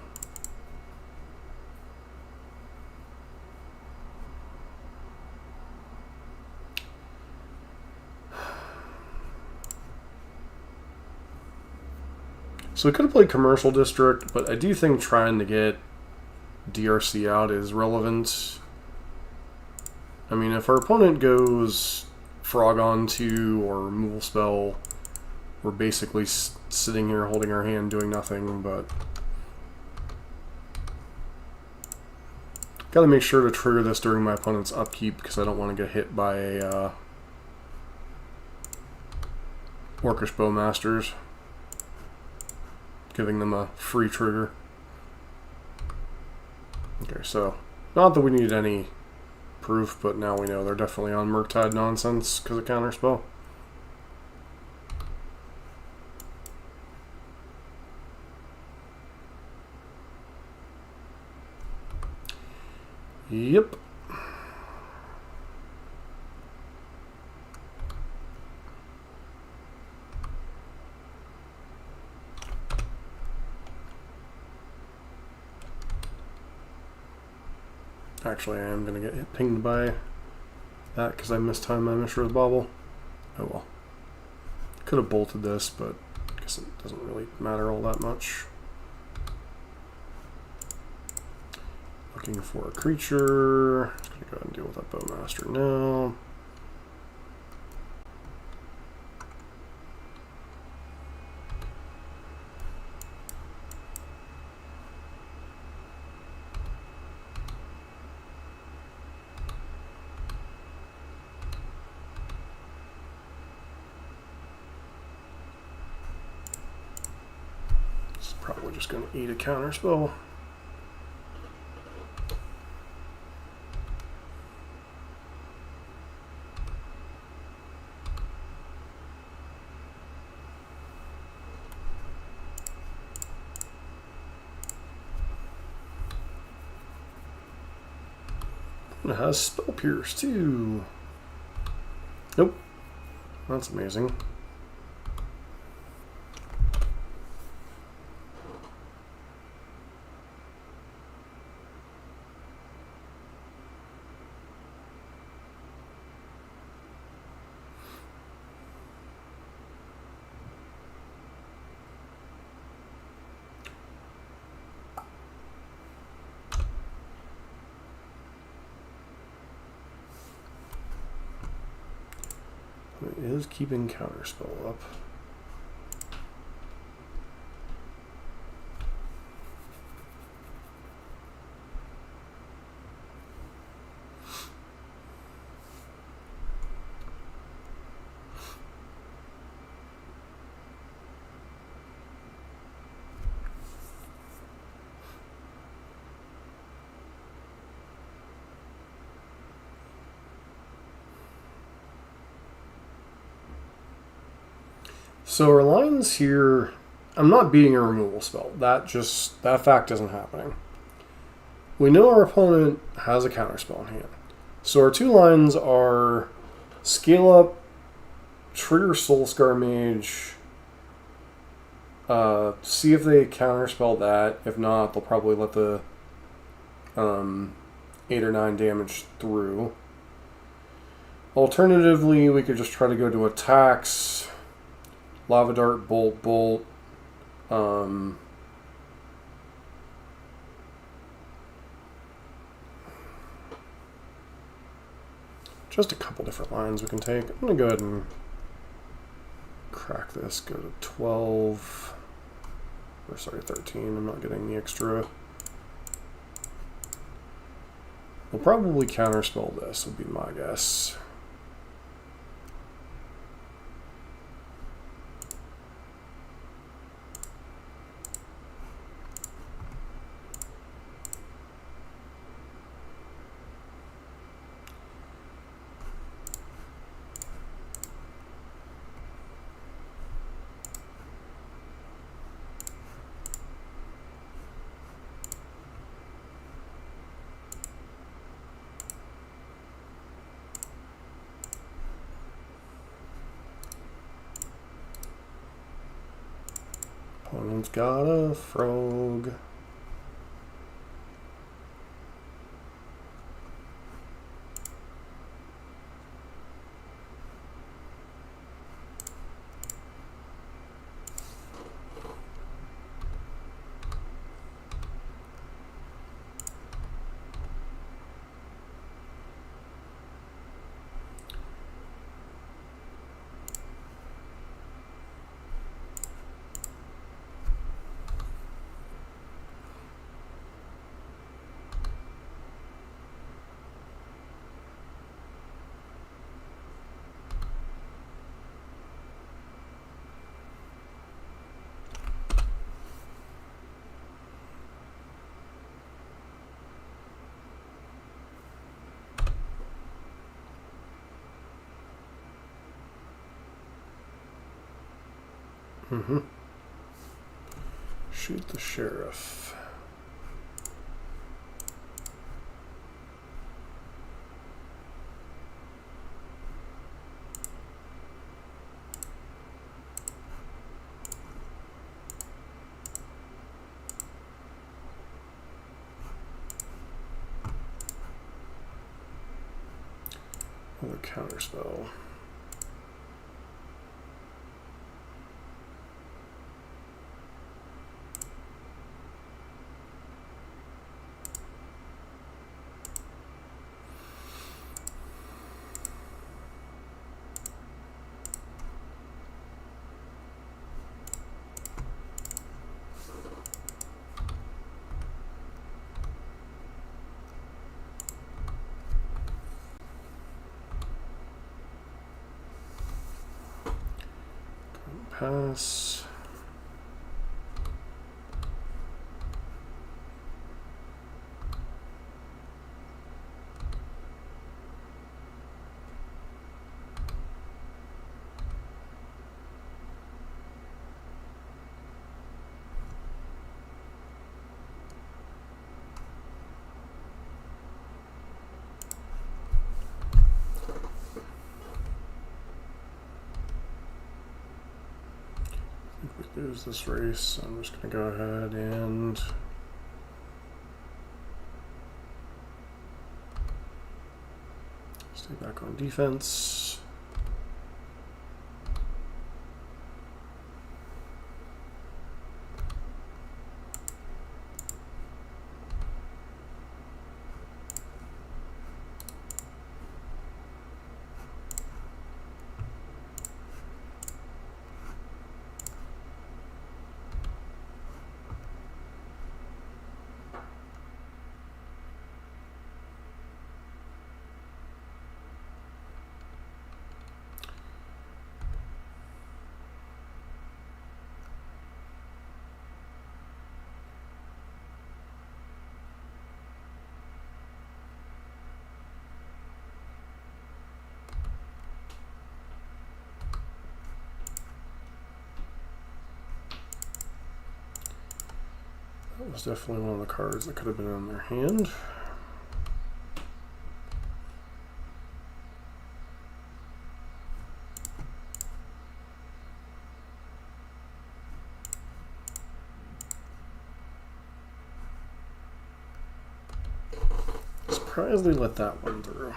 So we could have played Commercial District, but I do think trying to get DRC out is relevant. I mean, if our opponent goes Frog on 2 or removal spell, we're basically sitting here holding our hand doing nothing, but gotta make sure to trigger this during my opponent's upkeep because I don't want to get hit by a Orcish Bowmasters, giving them a free trigger. Okay, so not that we need any proof, but now we know they're definitely on Murktide nonsense because of counterspell. Yep. Actually, I am going to get pinged by that because I mistimed my Mishra's Bauble. Oh well. Could have bolted this, but I guess it doesn't really matter all that much. Looking for a creature. Just going to go ahead and deal with that Bowmaster now. Probably just going to eat a counter spell. It has Spell Pierce too. Nope. That's amazing. It is keeping counterspell up. So our lines here, I'm not beating a removal spell. That fact isn't happening. We know our opponent has a counterspell in hand. So our 2 lines are scale up, trigger Soulscar Mage, see if they counterspell that. If not, they'll probably let the 8 or 9 damage through. Alternatively, we could just try to go to attacks, Lava Dart, Bolt, just a couple different lines we can take. I'm going to go ahead and crack this, go to 12, or sorry, 13. I'm not getting the extra. We'll probably counterspell this, would be my guess. Opponent's got a frog. Shoot the sheriff. Another counterspell. Pass. We lose this race, so I'm just going to go ahead and stay back on defense. That was definitely one of the cards that could have been in their hand. Surprised they let that one through.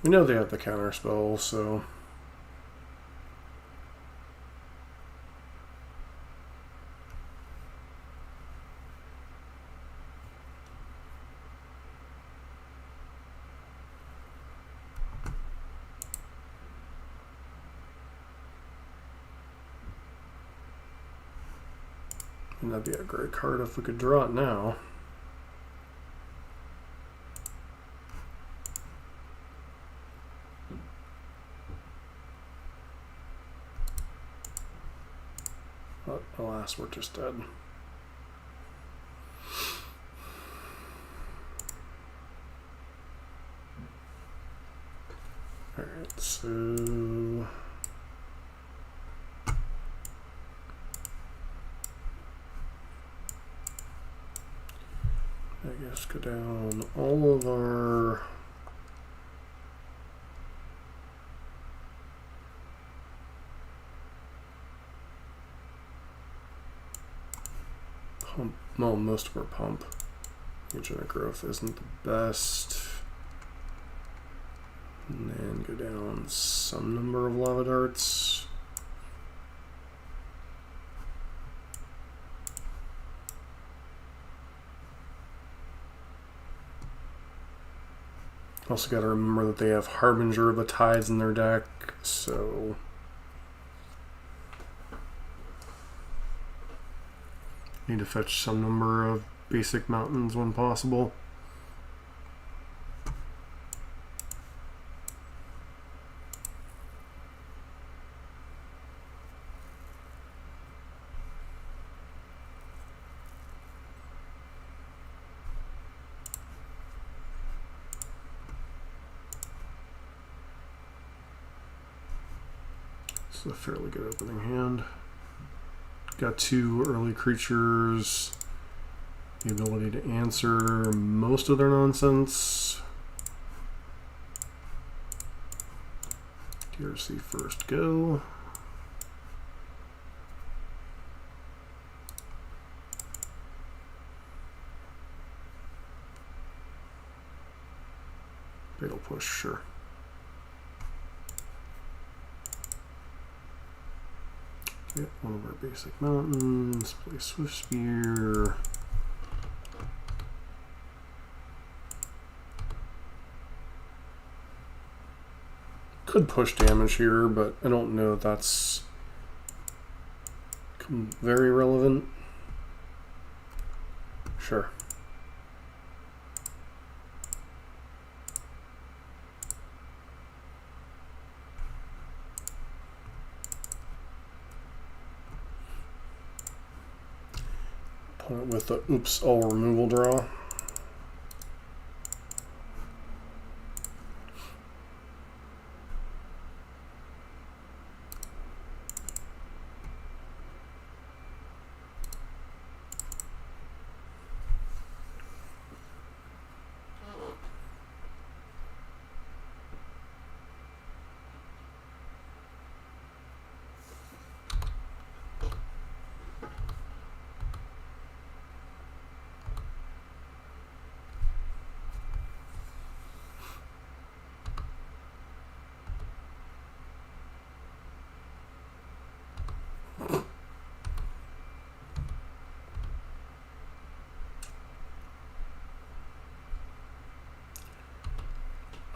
We know they have the counter spell, so and that'd be a great card if we could draw it now. But alas, we're just dead. Alright, so I guess go down all of our pump, well, most of our pump. Agent of growth isn't the best. And then go down some number of lava darts. Also got to remember that they have Harbinger of the Tides in their deck, so need to fetch some number of basic mountains when possible. It's a fairly good opening hand. Got 2 early creatures, the ability to answer most of their nonsense. DRC first go. Fatal push, sure. Get one of our basic mountains, play Swift Spear. Could push damage here, but I don't know if that's very relevant. Sure. with the oops all removal draw.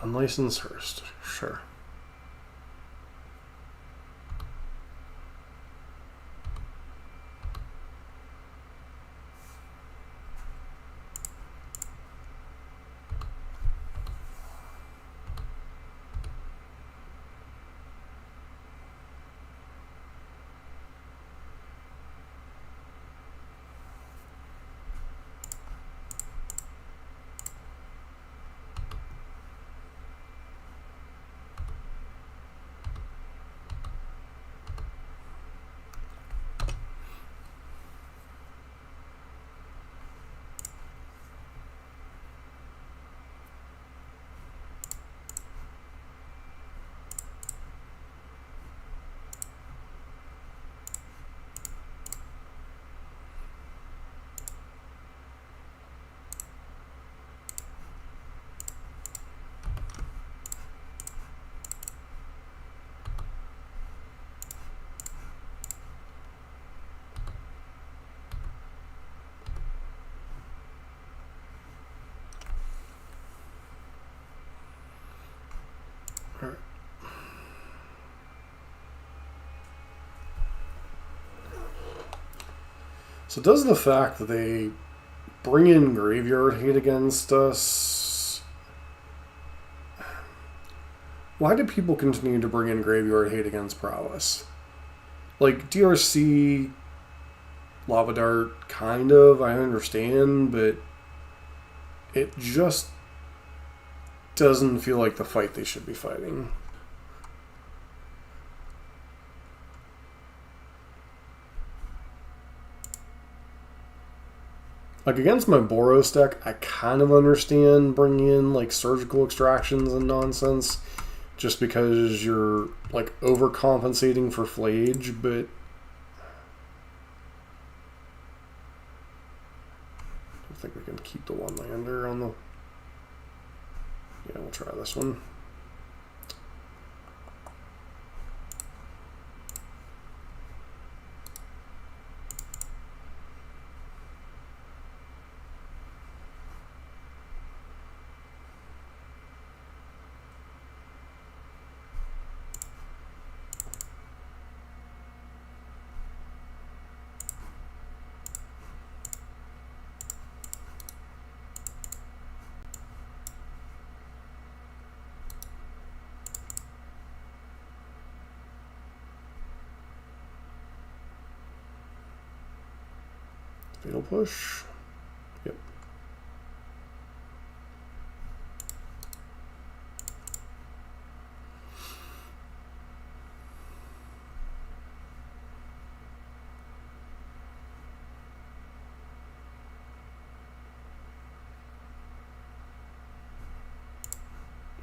Unlicensed Hearst, sure. So does the fact that they bring in graveyard hate against us... Why do people continue to bring in graveyard hate against Prowess? Like, DRC, Lava Dart, kind of, I understand, but it just doesn't feel like the fight they should be fighting. Like, against my Boros deck, I kind of understand bringing in, like, surgical extractions and nonsense, just because you're, like, overcompensating for Flage, but... I think we can keep the one lander on the... Yeah, we'll try this one. Fatal push. Yep.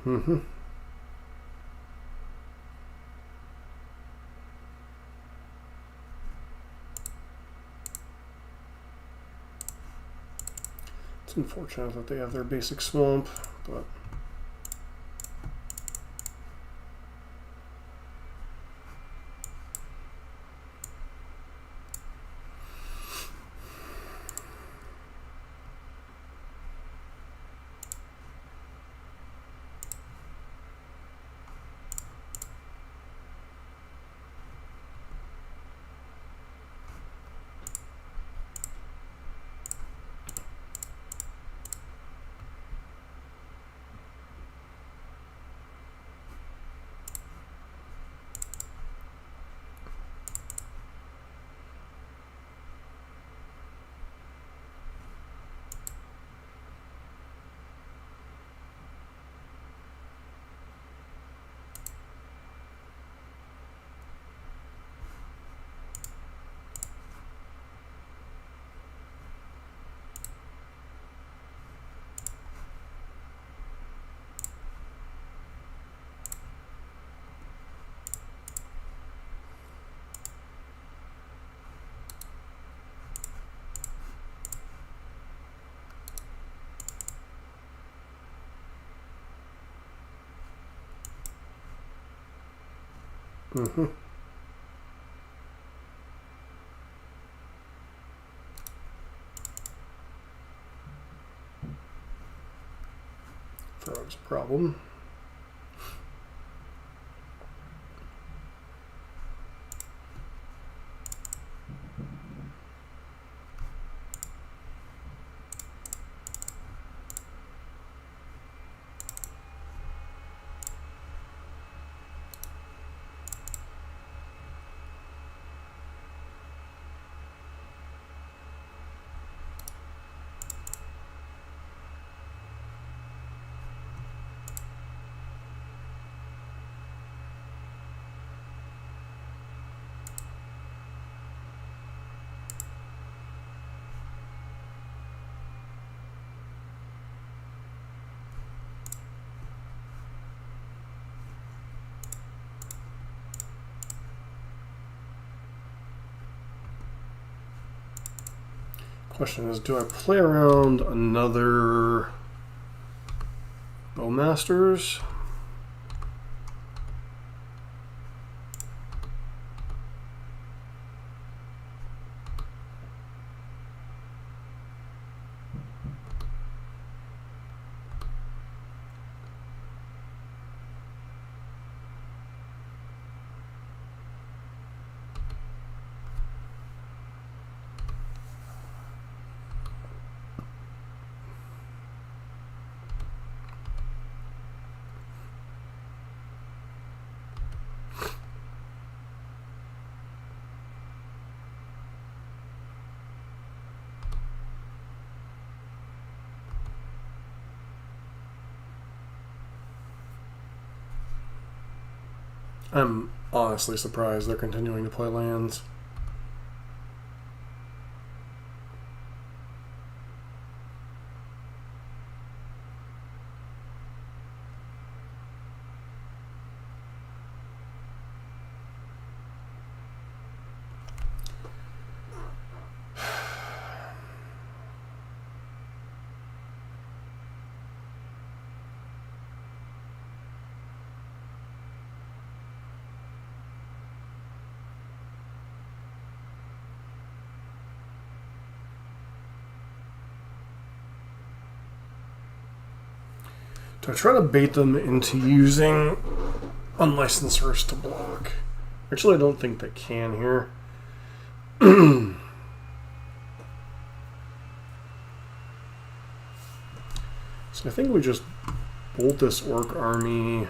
Mm-hmm. It's unfortunate that they have their basic swamp, but... Mm-hmm. Frog's a problem. Question is, do I play around another Bowmasters? I'm honestly surprised they're continuing to play lands. Do I try to bait them into using unlicensors to block? Actually, I don't think they can here. So I think we just bolt this orc army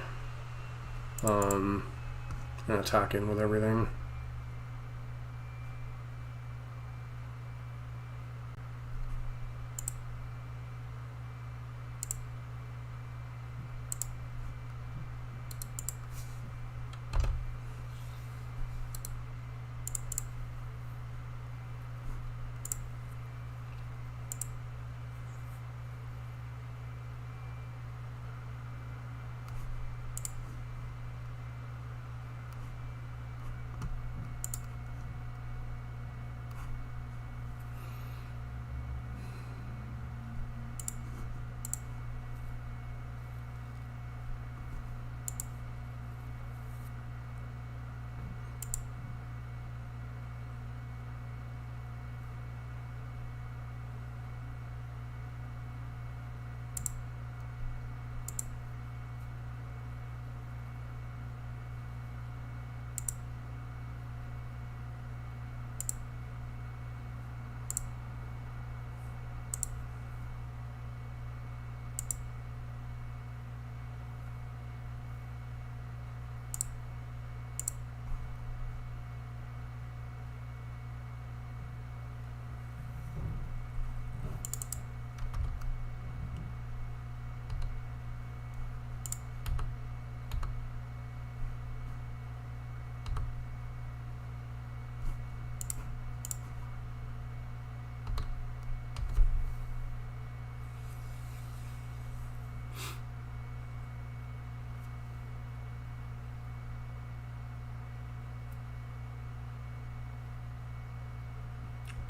and attack in with everything.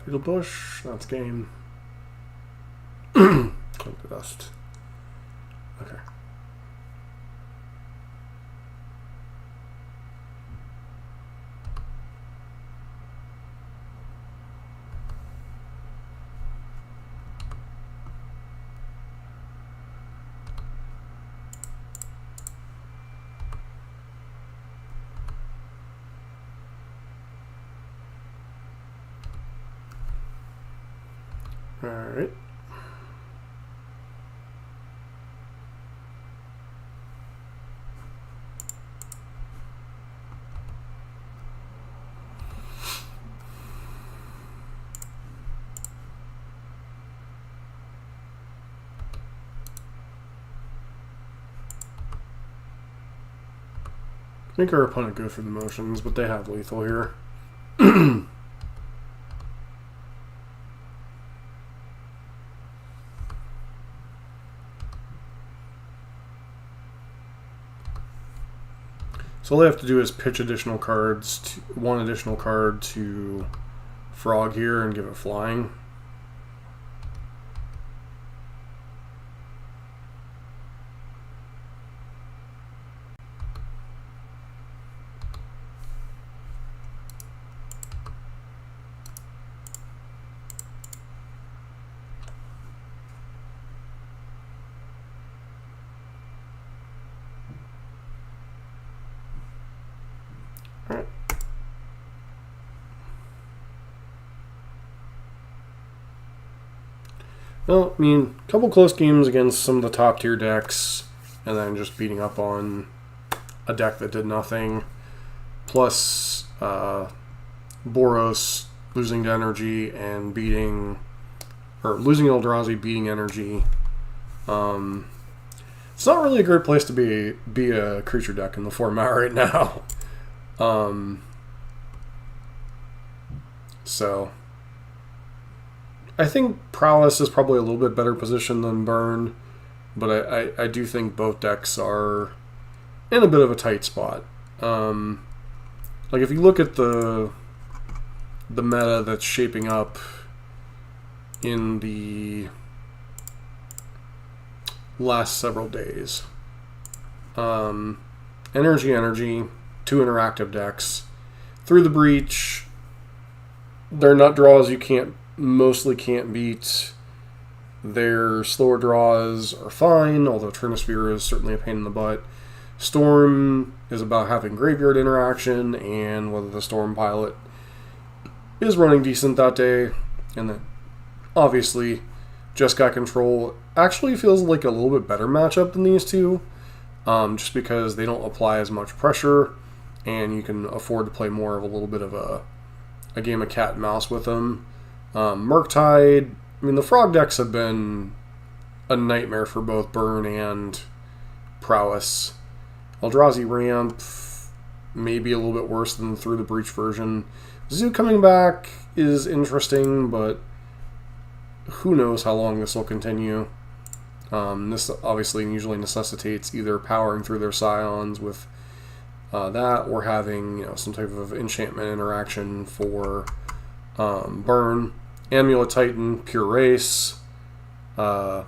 Through the bush, that's game. Clink the dust. Okay. Alright. Make our opponent go through the motions, but they have lethal here. So all they have to do is pitch additional cards, one additional card to Frog here and give it flying. Well, I mean, a couple close games against some of the top tier decks, and then just beating up on a deck that did nothing. Plus, Boros losing to energy and beating, or losing Eldrazi, beating energy. It's not really a great place to be a creature deck in the format right now. So I think Prowess is probably a little bit better position than Burn, but I do think both decks are in a bit of a tight spot. Like if you look at the meta that's shaping up in the last several days, energy, two interactive decks, Through the Breach. They're not draws you mostly can't beat. Their slower draws are fine, although Trinisphere is certainly a pain in the butt. Storm is about having graveyard interaction and whether the Storm pilot is running decent that day. And then, obviously, Just Got Control actually feels like a little bit better matchup than these two, just because they don't apply as much pressure, and you can afford to play more of a little bit of a game of cat and mouse with them. Murktide, I mean, the Frog decks have been a nightmare for both Burn and Prowess. Eldrazi Ramp, maybe a little bit worse than the Through the Breach version. Zoo coming back is interesting, but who knows how long this will continue. This obviously usually necessitates either powering through their Scions with that, or having some type of enchantment interaction for Burn. Amulet Titan, Pure Race, Last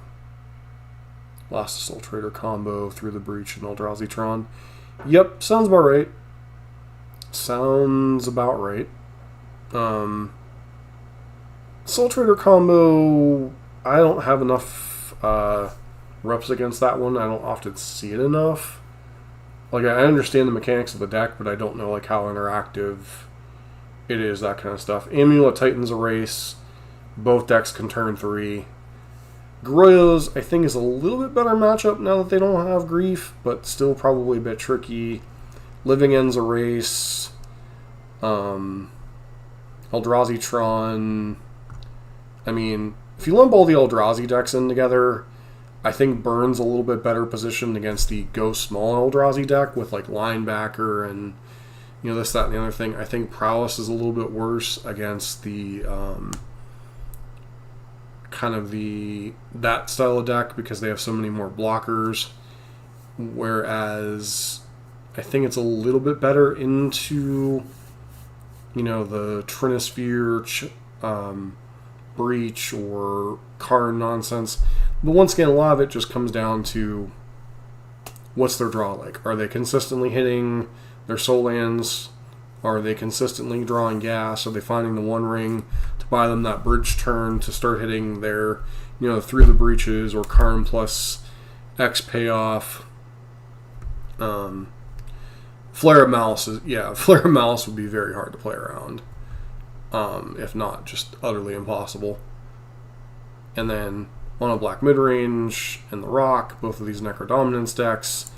Soul Trader combo, Through the Breach, and Eldrazi Tron. Yep, sounds about right. Sounds about right. Soul Trader combo, I don't have enough reps against that one. I don't often see it enough. Like, I understand the mechanics of the deck, but I don't know like how interactive it is, that kind of stuff. Amulet Titan's a race. Both decks can turn 3. Groyos, I think, is a little bit better matchup now that they don't have Grief, but still probably a bit tricky. Living End's a race. Eldrazi Tron. I mean, if you lump all the Eldrazi decks in together, I think Burn's a little bit better positioned against the Go Small Eldrazi deck with like Linebacker and this, that, and the other thing. I think Prowess is a little bit worse against the that style of deck because they have so many more blockers. Whereas I think it's a little bit better into the Trinisphere Breach or Karn nonsense. But once again, a lot of it just comes down to what's their draw like. Are they consistently hitting their soul lands? Are they consistently drawing gas? Are they finding the One Ring to buy them that bridge turn to start hitting their, Through the Breaches or Karn plus X payoff? Flare of Malice Flare of Malice would be very hard to play around. If not just utterly impossible. and then Mono Black Midrange and the Rock, both of these Necrodominance decks.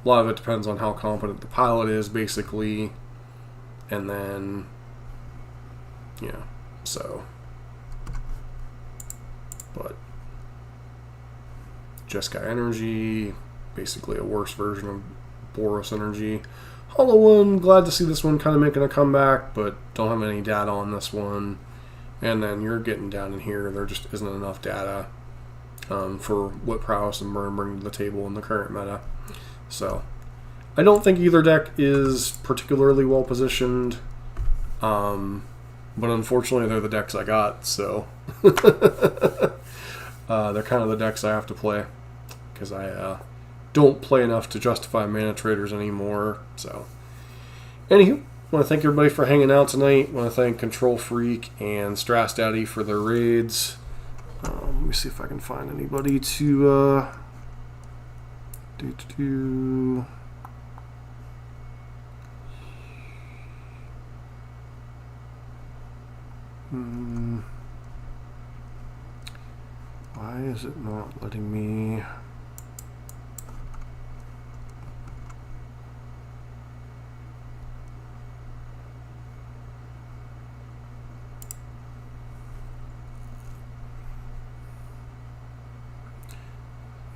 A lot of it depends on how competent the pilot is, basically. And then, yeah, so. But Jeskai Energy, basically a worse version of Boros Energy. Hollow One, glad to see this one kind of making a comeback, but don't have any data on this one. And then you're getting down in here, there just isn't enough data for what Prowess and Burn bring to the table in the current meta. So I don't think either deck is particularly well positioned, but unfortunately they're the decks I got, so they're kind of the decks I have to play, because I don't play enough to justify mana traders anymore. So anywho, I want to thank everybody for hanging out tonight. I want to thank Control Freak and Strass Daddy for their raids. Let me see if I can find anybody to why is it not letting me?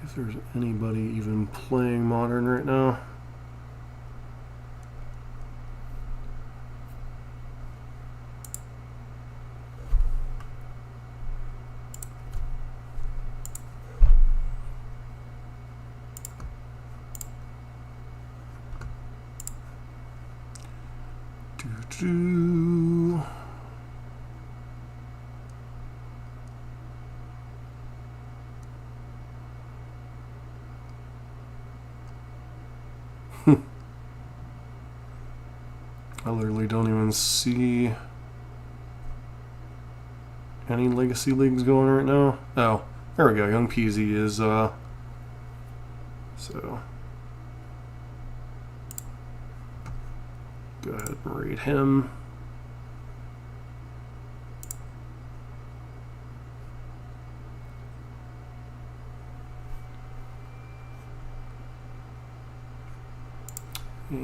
If there's anybody even playing Modern right now. I literally don't even see any Legacy Leagues going right now. Oh, there we go. Young Peasy is, so. Go ahead and raid him. Yeah.